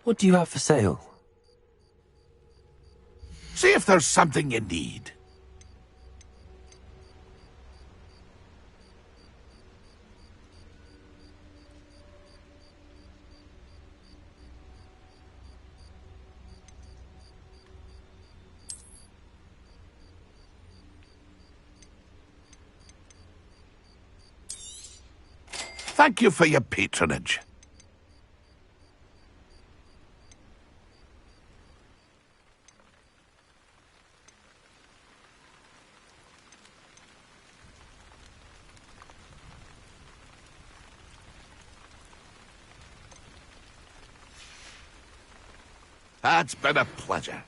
What do you have for sale? See if there's something you need. Thank you for your patronage. It's been a pleasure.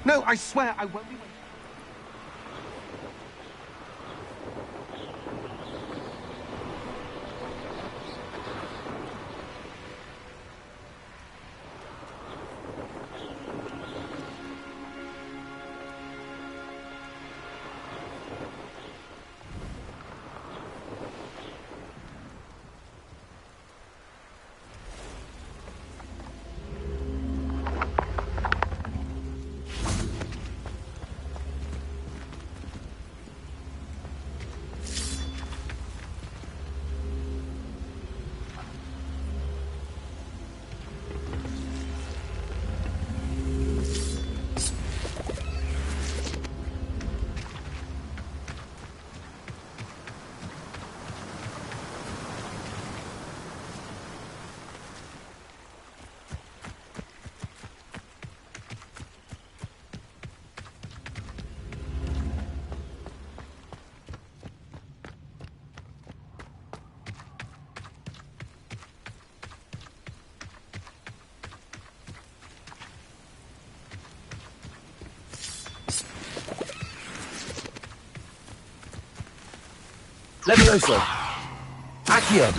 No, I swear I won't be waiting. Levioso! Accio!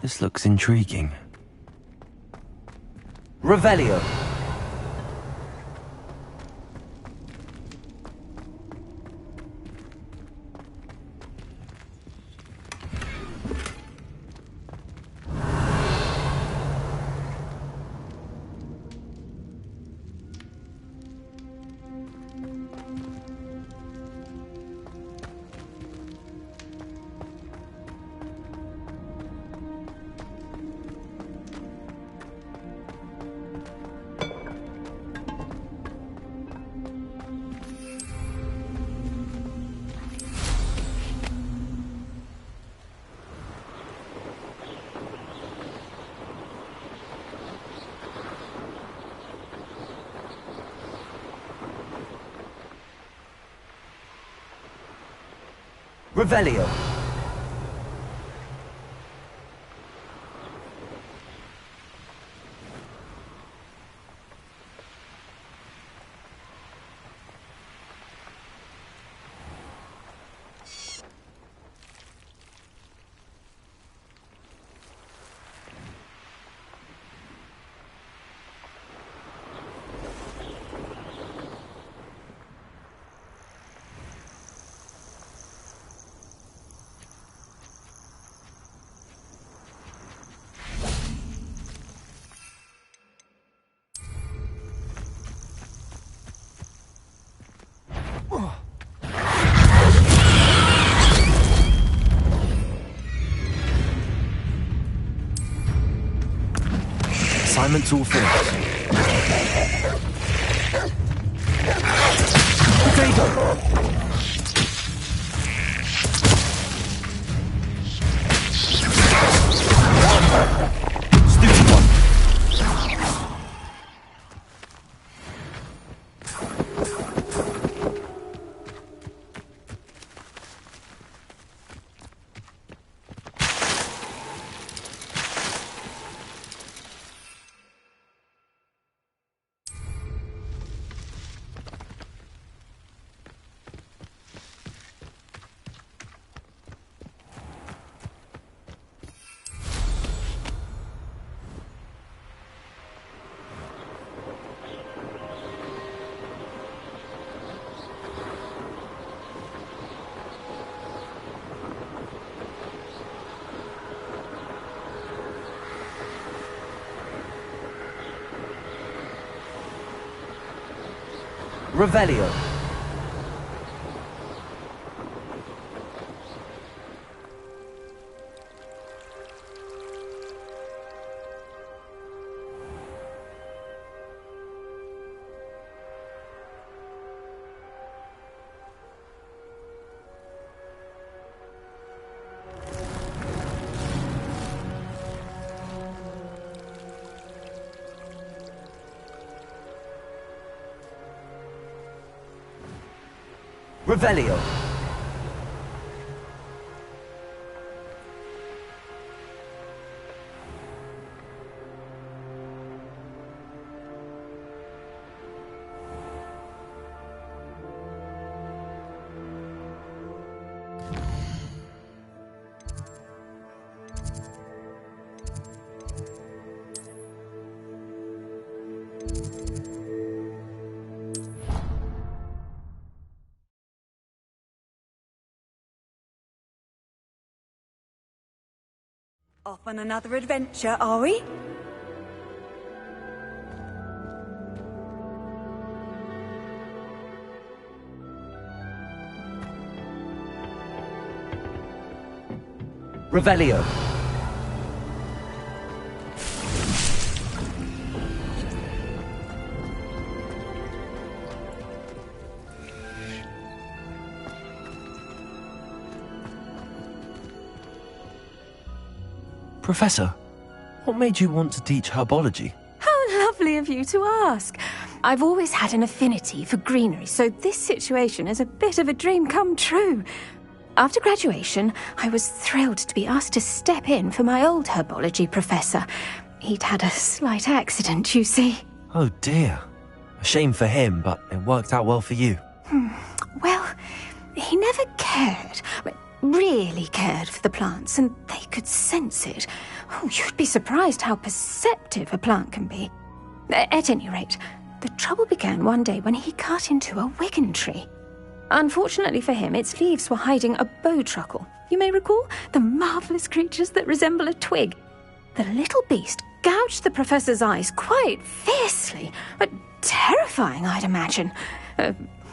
This looks intriguing. Revelio. Revelio. Assignment's all finished. Potato! Stupid one! Revelio. Revelio. Off on another adventure, are we? Revelio. Professor, what made you want to teach herbology? How lovely of you to ask. I've always had an affinity for greenery, so this situation is a bit of a dream come true. After graduation, I was thrilled to be asked to step in for my old herbology professor. He'd had a slight accident, you see. Oh dear. A shame for him, but it worked out well for you. Well, he never really cared for the plants, and they could sense it. Oh, you'd be surprised how perceptive a plant can be. At any rate, the trouble began one day when he cut into a wigan tree. Unfortunately for him, its leaves were hiding a bowtruckle. You may recall the marvellous creatures that resemble a twig. The little beast gouged the professor's eyes quite fiercely, but terrifying, I'd imagine.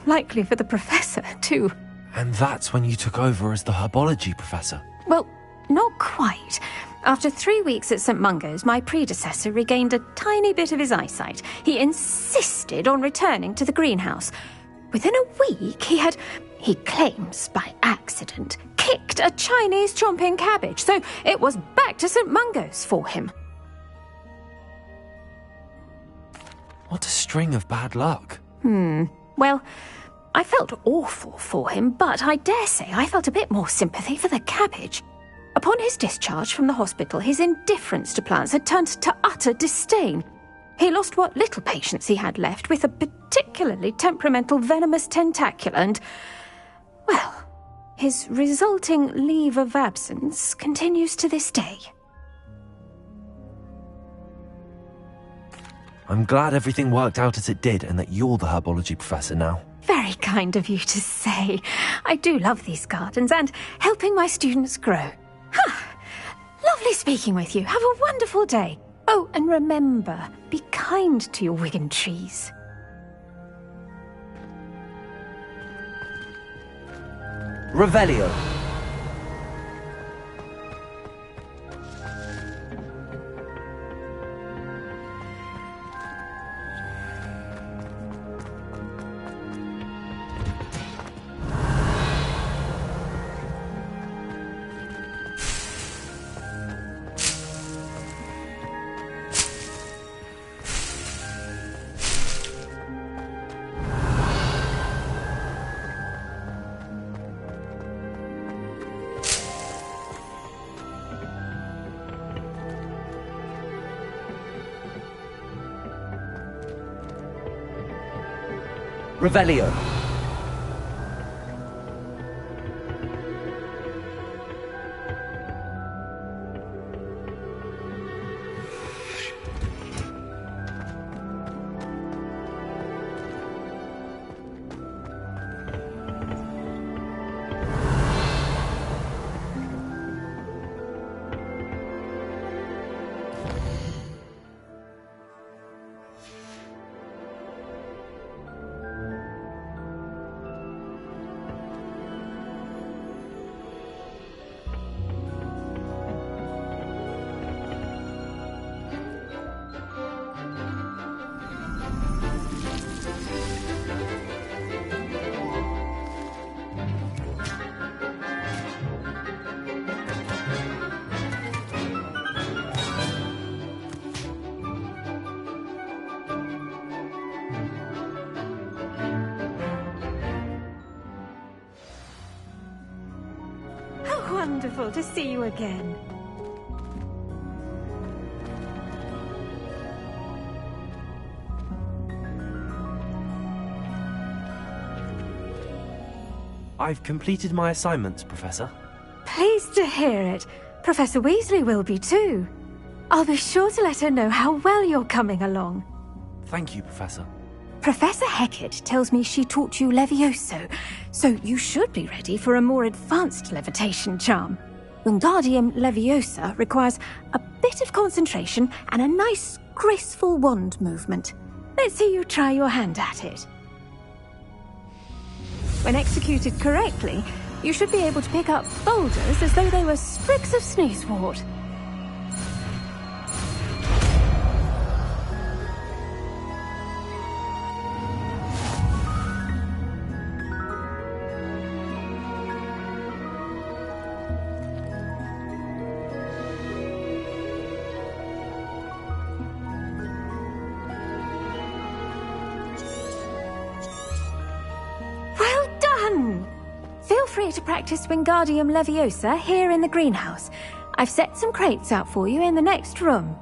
Likely for the professor, too. And that's when you took over as the herbology professor? Well, not quite. After 3 weeks at St. Mungo's, my predecessor regained a tiny bit of his eyesight. He insisted on returning to the greenhouse. Within a week, he claims by accident, kicked a Chinese chomping cabbage, so it was back to St. Mungo's for him. What a string of bad luck. Well, I felt awful for him, but I dare say I felt a bit more sympathy for the cabbage. Upon his discharge from the hospital, his indifference to plants had turned to utter disdain. He lost what little patience he had left with a particularly temperamental venomous tentacula and, well, his resulting leave of absence continues to this day. I'm glad everything worked out as it did and that you're the herbology professor now. Very kind of you to say. I do love these gardens and helping my students grow. Lovely speaking with you. Have a wonderful day. Oh, and remember, be kind to your wigan trees. Revelio. Revelio. wonderful to see you again. I've completed my assignments, Professor. Pleased to hear it. Professor Weasley will be too. I'll be sure to let her know how well you're coming along. Thank you, Professor. Professor Hecat tells me she taught you Levioso, so you should be ready for a more advanced levitation charm. Wingardium Leviosa requires a bit of concentration and a nice, graceful wand movement. Let's see you try your hand at it. When executed correctly, you should be able to pick up boulders as though they were sprigs of sneezewort. Feel free to practice Wingardium Leviosa here in the greenhouse. I've set some crates out for you in the next room.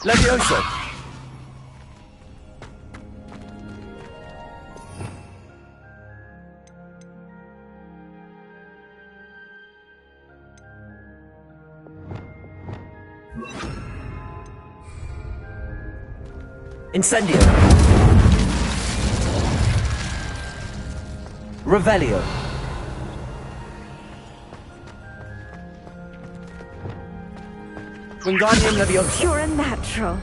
Levioso! Incendio! Revelio! Wingardium Leviosa! You're a natural.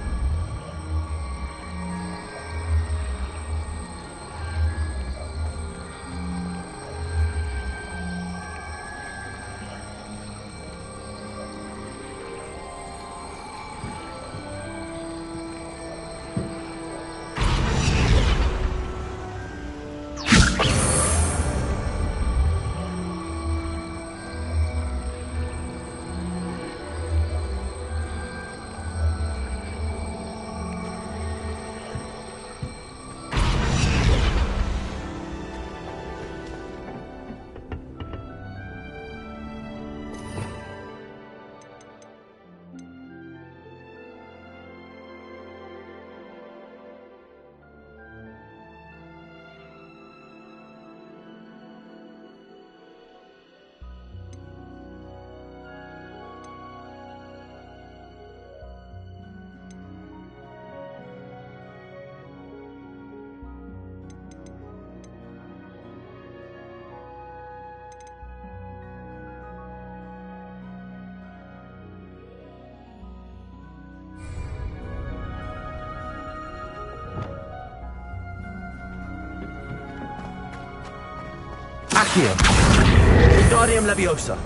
Accio! Wingardium Leviosa!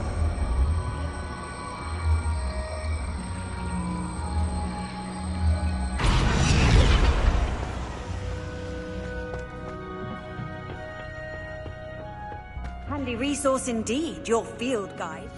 Handy resource indeed, your field guide.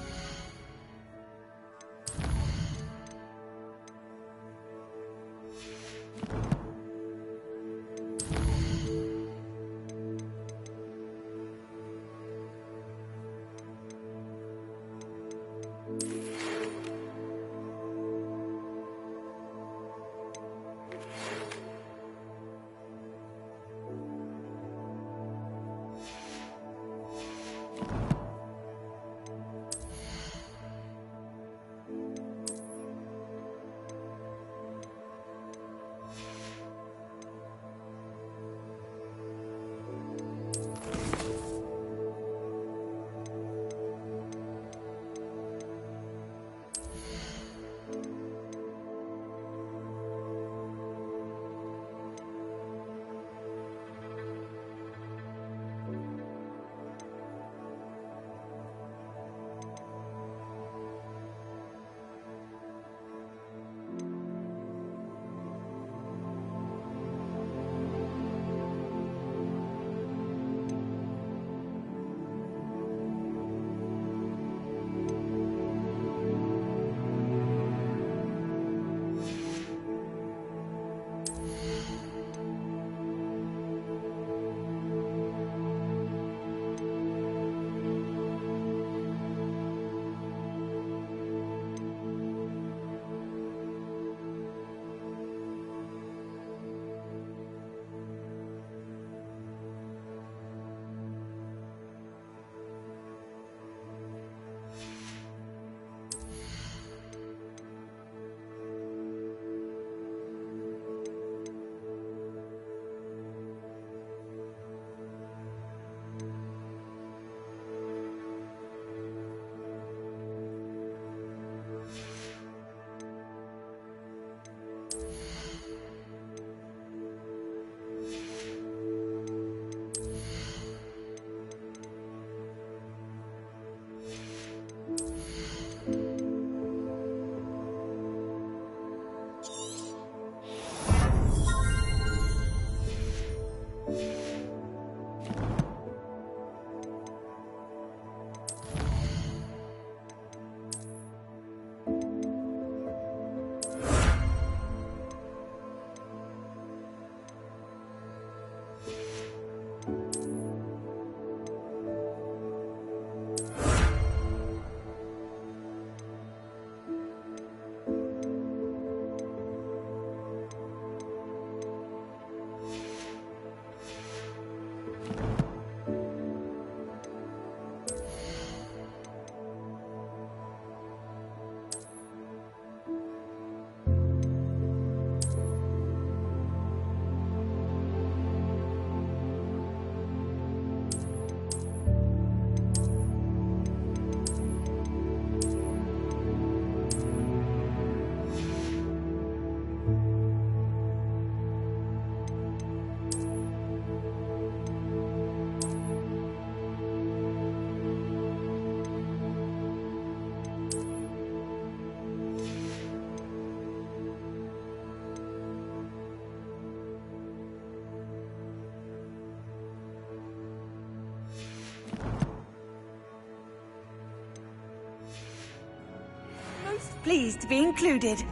pleased to be included.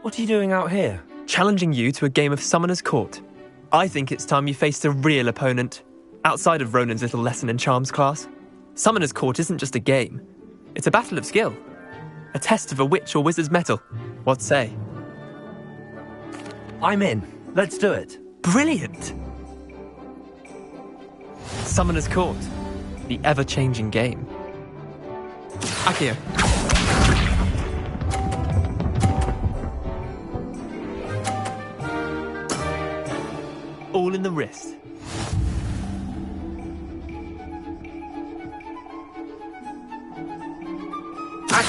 What are you doing out here? Challenging you to a game of Summoner's Court. I think it's time you faced a real opponent, outside of Ronan's little lesson in charms class. Summoner's Court isn't just a game. It's a battle of skill. A test of a witch or wizard's mettle. What say? I'm in. Let's do it. Brilliant! Summoner's Court. The ever-changing game. Accio. All in the wrist.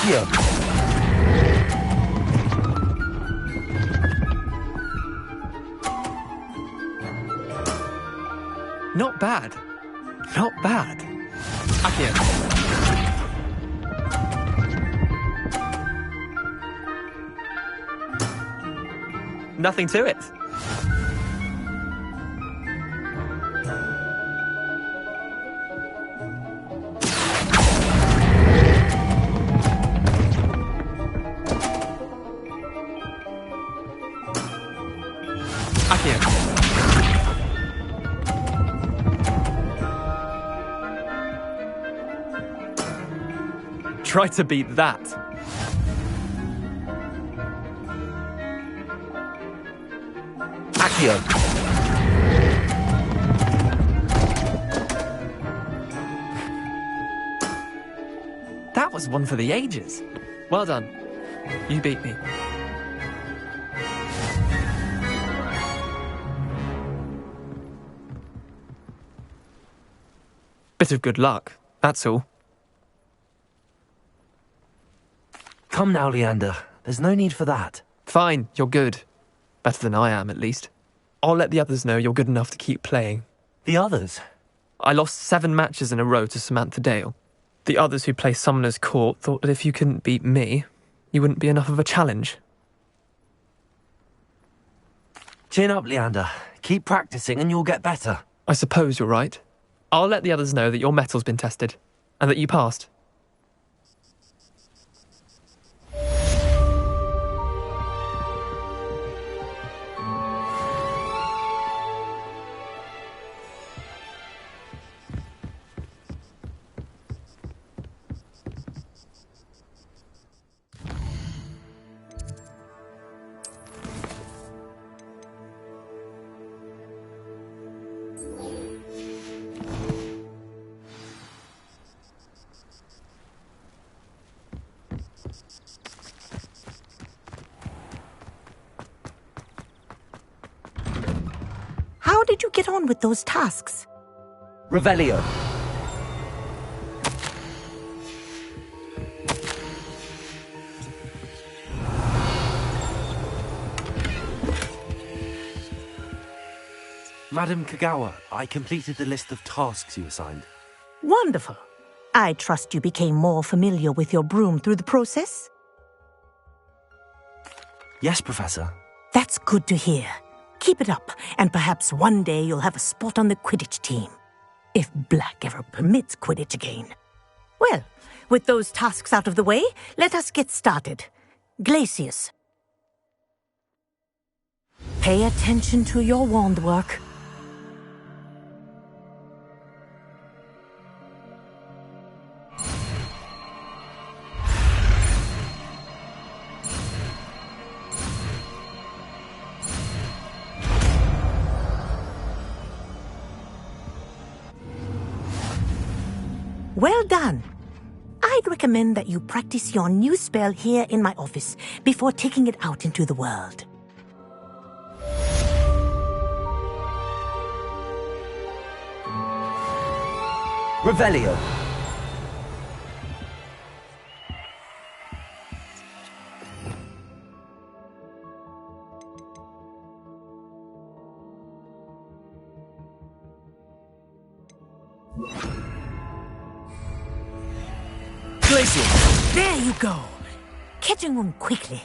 Accio! Not bad. Not bad. Accio. Nothing to it. Accio. Try to beat that. Accio! That was one for the ages. Well done. You beat me. Bit of good luck, that's all. Come now, Leander. There's no need for that. Fine, you're good. Better than I am, at least. I'll let the others know you're good enough to keep playing. The others? I lost 7 matches in a row to Samantha Dale. The others who play Summoner's Court thought that if you couldn't beat me, you wouldn't be enough of a challenge. Chin up, Leander. Keep practicing and you'll get better. I suppose you're right. I'll let the others know that your metal's been tested, and that you passed. How did you get on with those tasks? Revelio. Madam Kagawa, I completed the list of tasks you assigned. Wonderful. I trust you became more familiar with your broom through the process? Yes, Professor. That's good to hear. Keep it up, and perhaps one day you'll have a spot on the Quidditch team. If Black ever permits Quidditch again. Well, with those tasks out of the way, let us get started. Glacius. Pay attention to your wand work. Well done. I'd recommend that you practice your new spell here in my office before taking it out into the world. Revelio. There you go. Catching on quickly.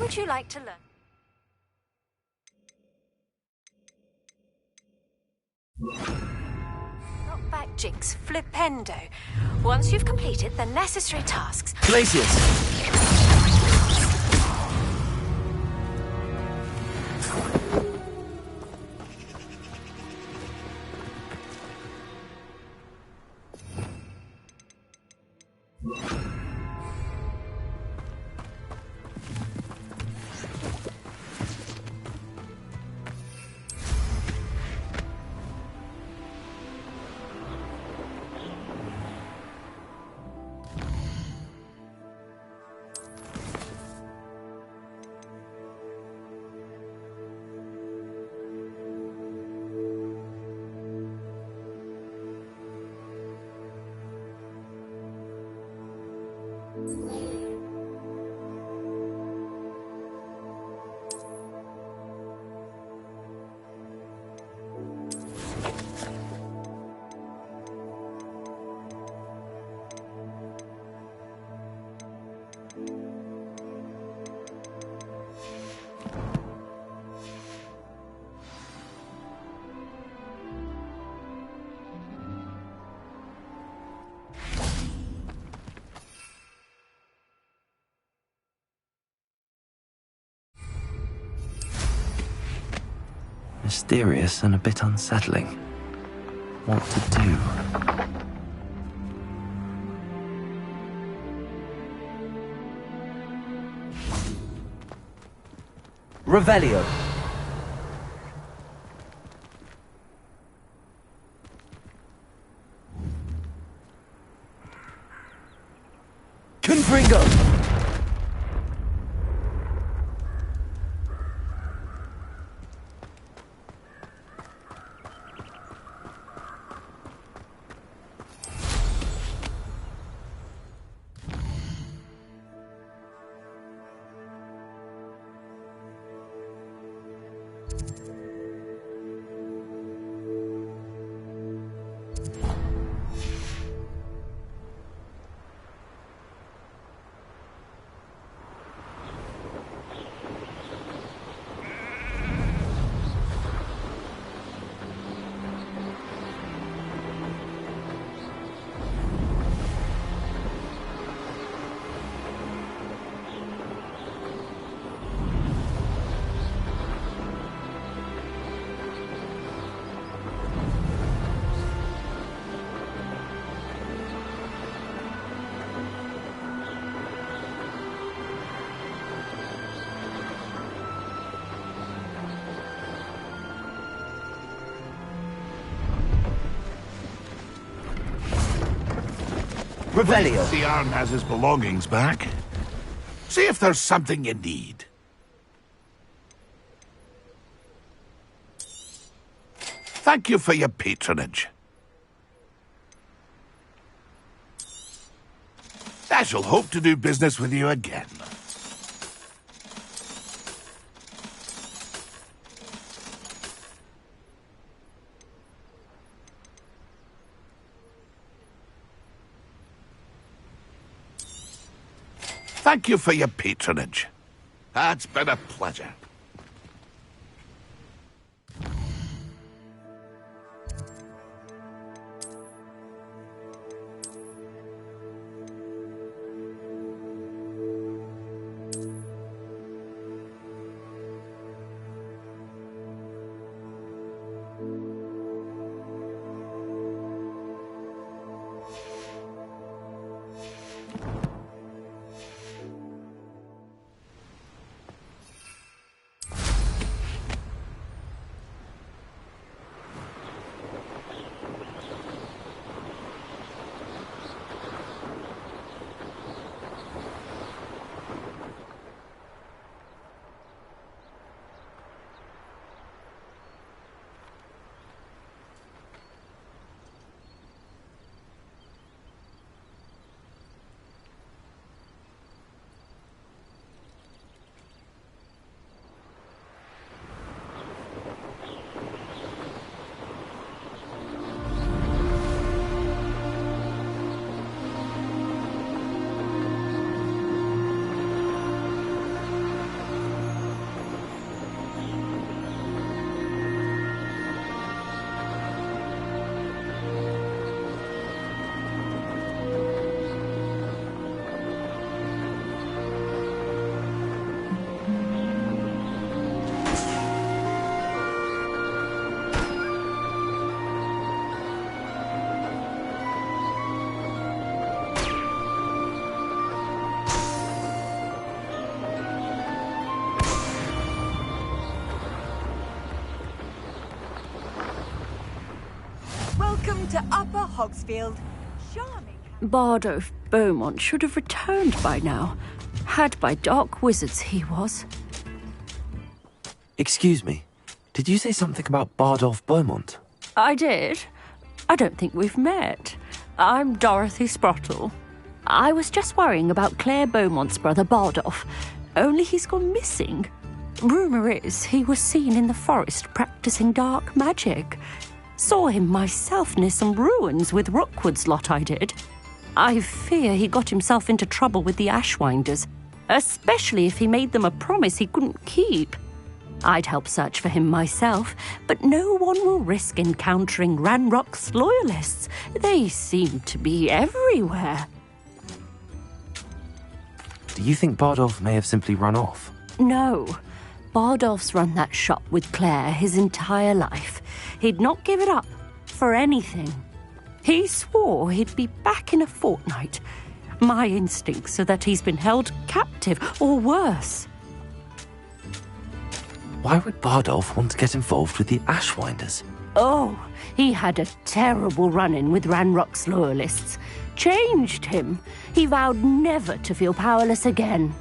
would you like to learn? Not back, Jinx. Flipendo. Once you've completed the necessary tasks... Glacius! Mysterious and a bit unsettling. What to do? Revelio. Confringo. Revelio. The Arn has his belongings back. See if there's something you need. Thank you for your patronage. I shall hope to do business with you again. Thank you for your patronage. It's been a pleasure. to Upper Hogsfield. Bardolph Beaumont should have returned by now. Had by dark wizards he was. Excuse me, did you say something about Bardolph Beaumont? I did. I don't think we've met. I'm Dorothy Sprottle. I was just worrying about Claire Beaumont's brother Bardolph, only he's gone missing. Rumour is he was seen in the forest practicing dark magic. Saw him myself near some ruins with Rookwood's lot I did. I fear he got himself into trouble with the Ashwinders, especially if he made them a promise he couldn't keep. I'd help search for him myself, but no one will risk encountering Ranrock's loyalists. They seem to be everywhere. Do you think Bardolph may have simply run off? No. Bardolph's run that shop with Claire his entire life. He'd not give it up for anything. He swore he'd be back in a fortnight. My instincts are that he's been held captive, or worse. Why would Bardolph want to get involved with the Ashwinders? Oh, he had a terrible run-in with Ranrock's loyalists. Changed him. He vowed never to feel powerless again.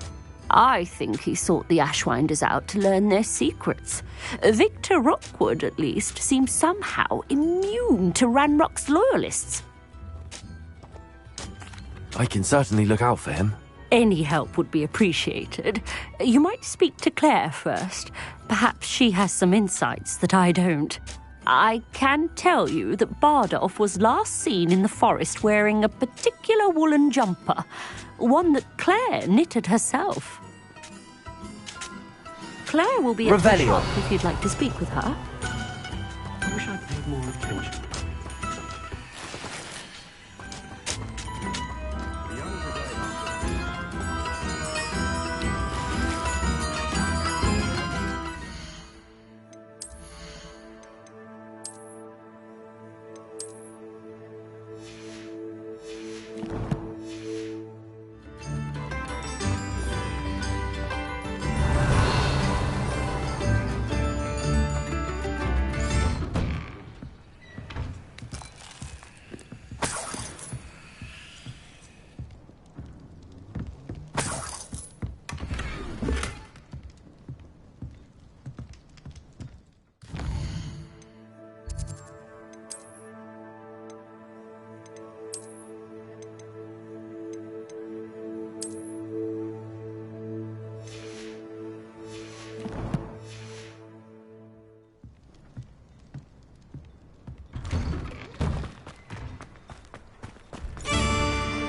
I think he sought the Ashwinders out to learn their secrets. Victor Rookwood, at least, seems somehow immune to Ranrock's loyalists. I can certainly look out for him. Any help would be appreciated. You might speak to Claire first. Perhaps she has some insights that I don't. I can tell you that Bardolph was last seen in the forest wearing a particular woolen jumper, one that Claire knitted herself. Claire will be at the shop if you'd like to speak with her. I wish I'd paid more attention.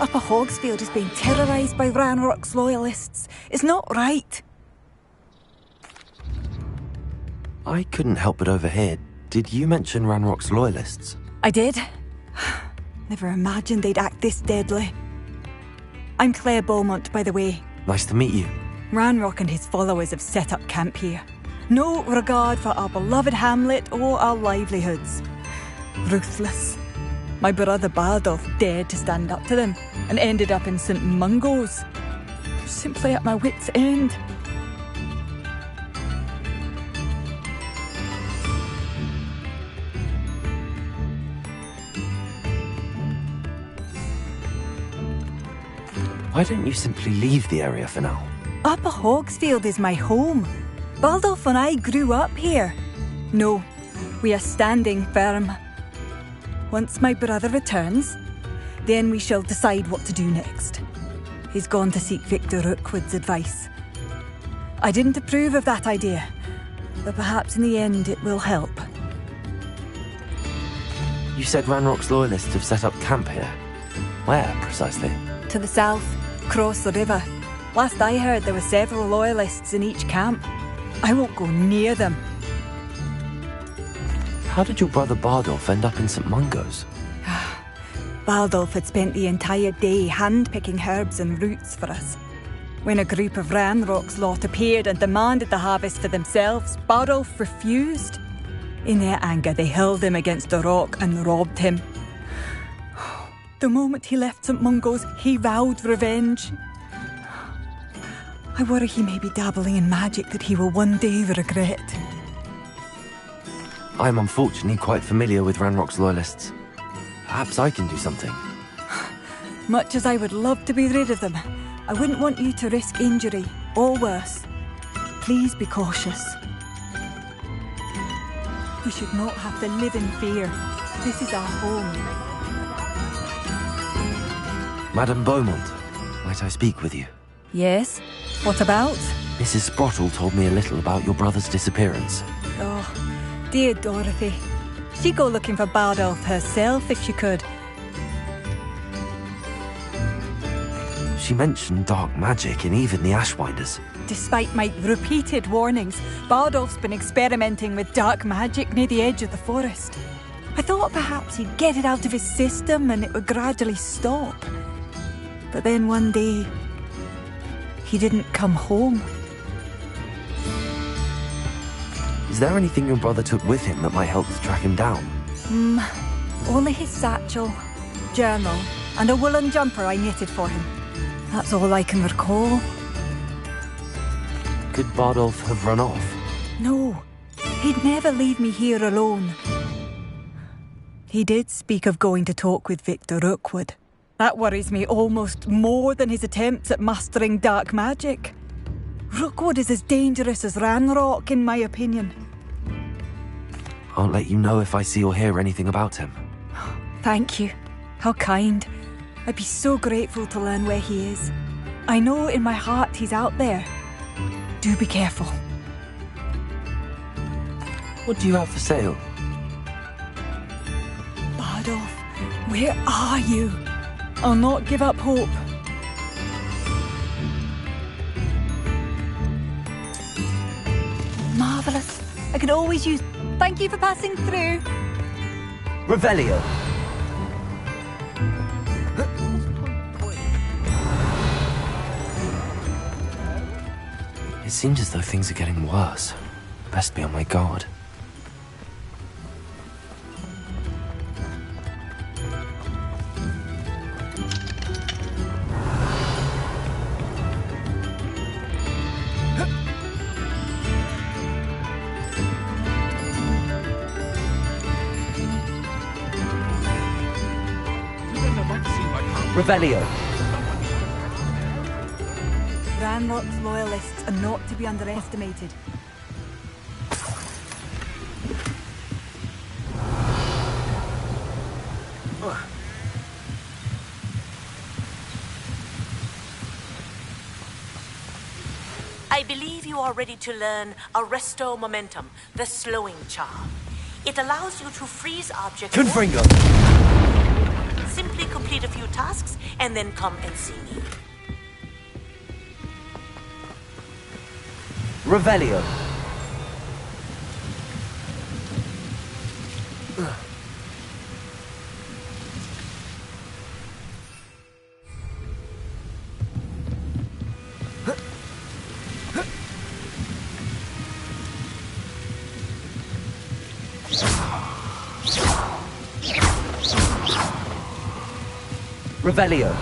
Upper Hogsfield is being terrorised by Ranrock's loyalists. It's not right. I couldn't help but overhear. Did you mention Ranrock's loyalists? I did. Never imagined they'd act this deadly. I'm Claire Beaumont, by the way. Nice to meet you. Ranrock and his followers have set up camp here. No regard for our beloved hamlet or our livelihoods. Ruthless. My brother Bardolph dared to stand up to them and ended up in St. Mungo's. Simply at my wit's end. Why don't you simply leave the area for now? Upper Hogsfield is my home. Bardolph and I grew up here. No, we are standing firm. Once my brother returns, then we shall decide what to do next. He's gone to seek Victor Rookwood's advice. I didn't approve of that idea, but perhaps in the end it will help. You said Ranrock's loyalists have set up camp here. Where, precisely? To the south, across the river. Last I heard, there were several loyalists in each camp. I won't go near them. How did your brother Bardolph end up in St. Mungo's? Bardolph had spent the entire day hand-picking herbs and roots for us. When a group of Ranrock's lot appeared and demanded the harvest for themselves, Bardolph refused. In their anger, they hurled him against a rock and robbed him. The moment he left St. Mungo's, he vowed revenge. I worry he may be dabbling in magic that he will one day regret. I'm unfortunately quite familiar with Ranrock's loyalists. Perhaps I can do something. Much as I would love to be rid of them, I wouldn't want you to risk injury, or worse. Please be cautious. We should not have to live in fear. This is our home. Madame Beaumont, might I speak with you? Yes? What about? Mrs. Sprottle told me a little about your brother's disappearance. Oh, dear Dorothy. She'd go looking for Bardolph herself if she could. She mentioned dark magic and even the Ashwinders. Despite my repeated warnings, Bardolph's been experimenting with dark magic near the edge of the forest. I thought perhaps he'd get it out of his system and it would gradually stop. But then one day, he didn't come home. Is there anything your brother took with him that might help to track him down? Only his satchel, journal, and a woolen jumper I knitted for him. That's all I can recall. Could Bardolph have run off? No, he'd never leave me here alone. He did speak of going to talk with Victor Rookwood. That worries me almost more than his attempts at mastering dark magic. Rookwood is as dangerous as Ranrock, in my opinion. I'll let you know if I see or hear anything about him. Thank you. How kind. I'd be so grateful to learn where he is. I know in my heart he's out there. Do be careful. What do you have for sale? Bardolph, where are you? I'll not give up hope. Marvellous. I could always use... Thank you for passing through. Revelio. It seems as though things are getting worse. Best be on my guard. Revelio. Ranrock's loyalists are not to be underestimated. I believe you are ready to learn Arresto Momentum, the slowing charm. It allows you to freeze objects... Confringo! Simply complete a few tasks and then come and see me. Revelio. Revelio.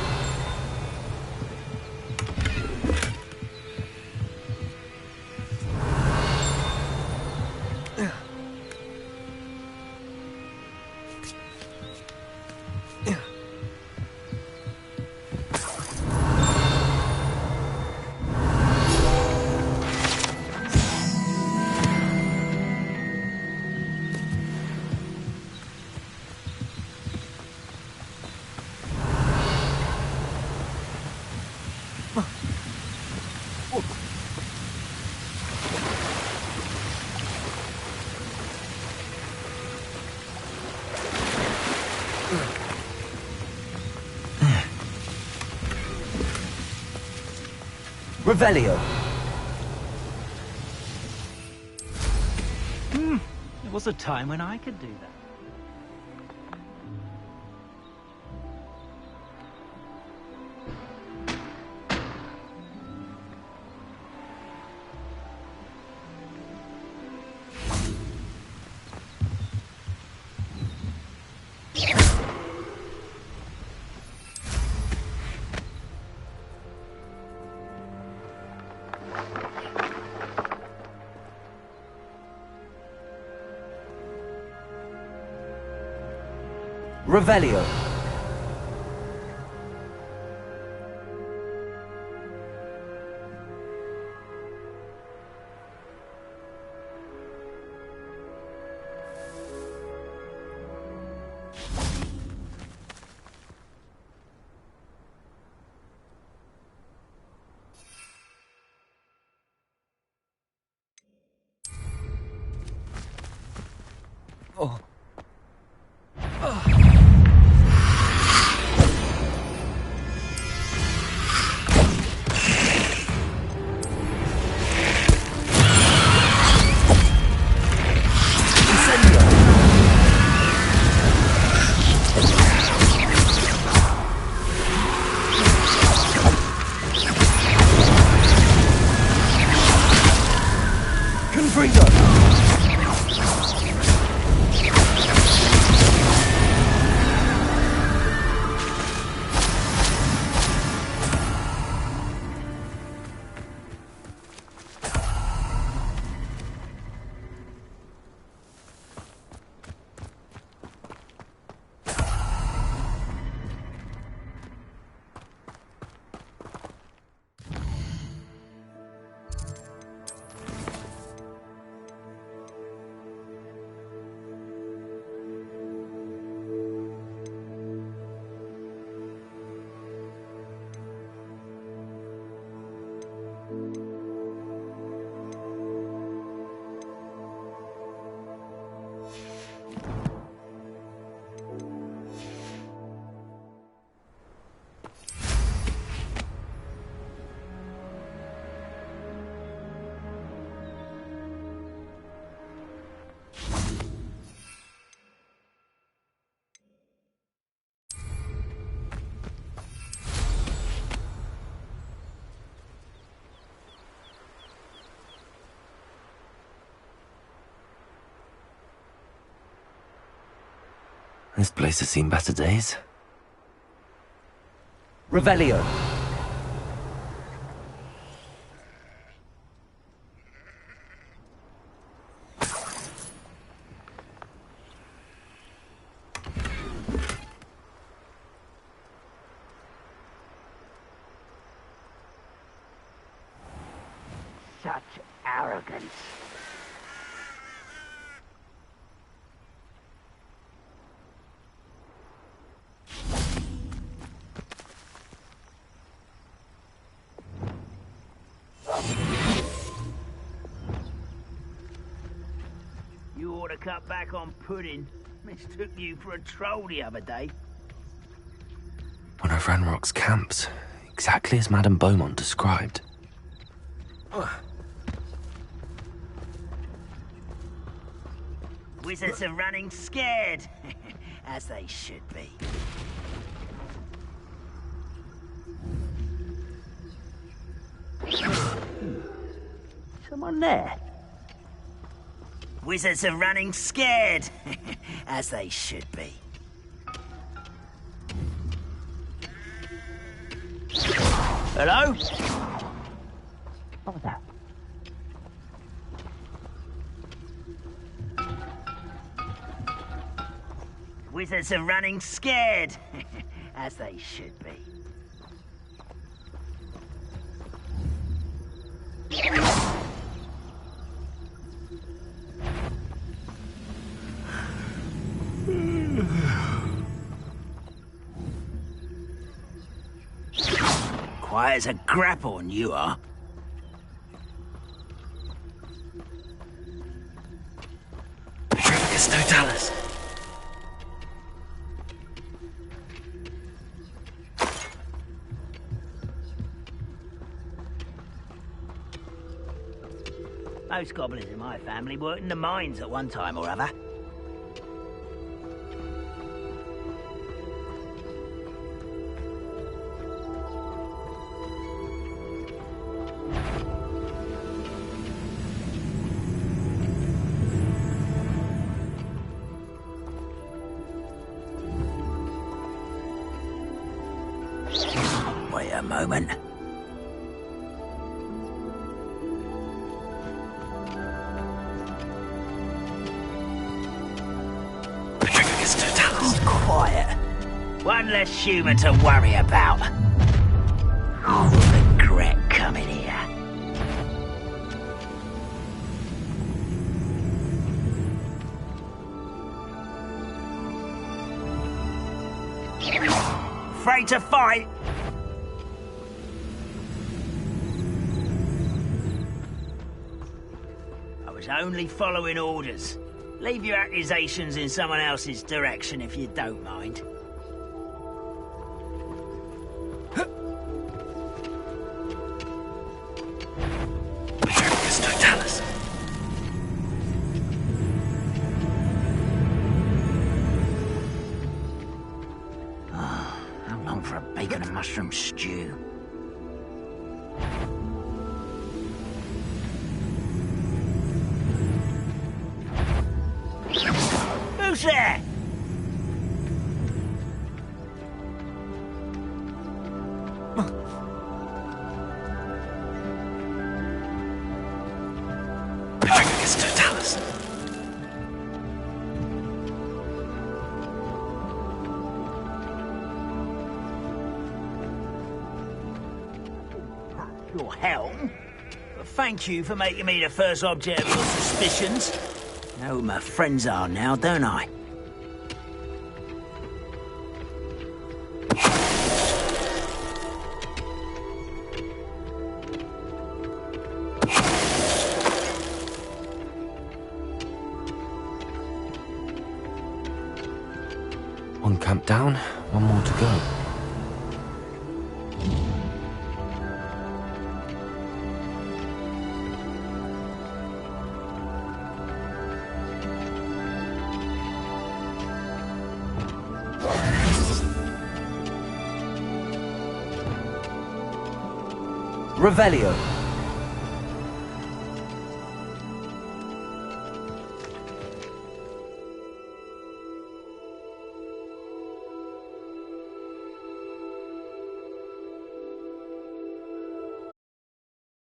Revelio. There was a time when I could do that. Revelio. Oh. This place has seen better days. Revelio. Such arrogance. You ought to cut back on pudding. Mistook you for a troll the other day. One of Ranrock's camps, exactly as Madame Beaumont described. Wizards are running scared, as they should be. Someone there? Wizards are running scared, as they should be. Hello? What was that? Wizards are running scared, as they should be. Quiet as a grapphorn, you are. Petrificus totalis. Most goblins in my family worked in the mines at one time or other. Wait a moment. Petrificus totalis. Just quiet. One less human to worry about. I'll regret coming here. Afraid to fight? I was only following orders. Leave your accusations in someone else's direction if you don't mind. How long for a bacon and mushroom stew? Who's there? VaRiDeX Totalis. Your helm? Well, thank you for making me the first object of your suspicions. Know who my friends are now, don't I? One camp down, one more to go. Revelio.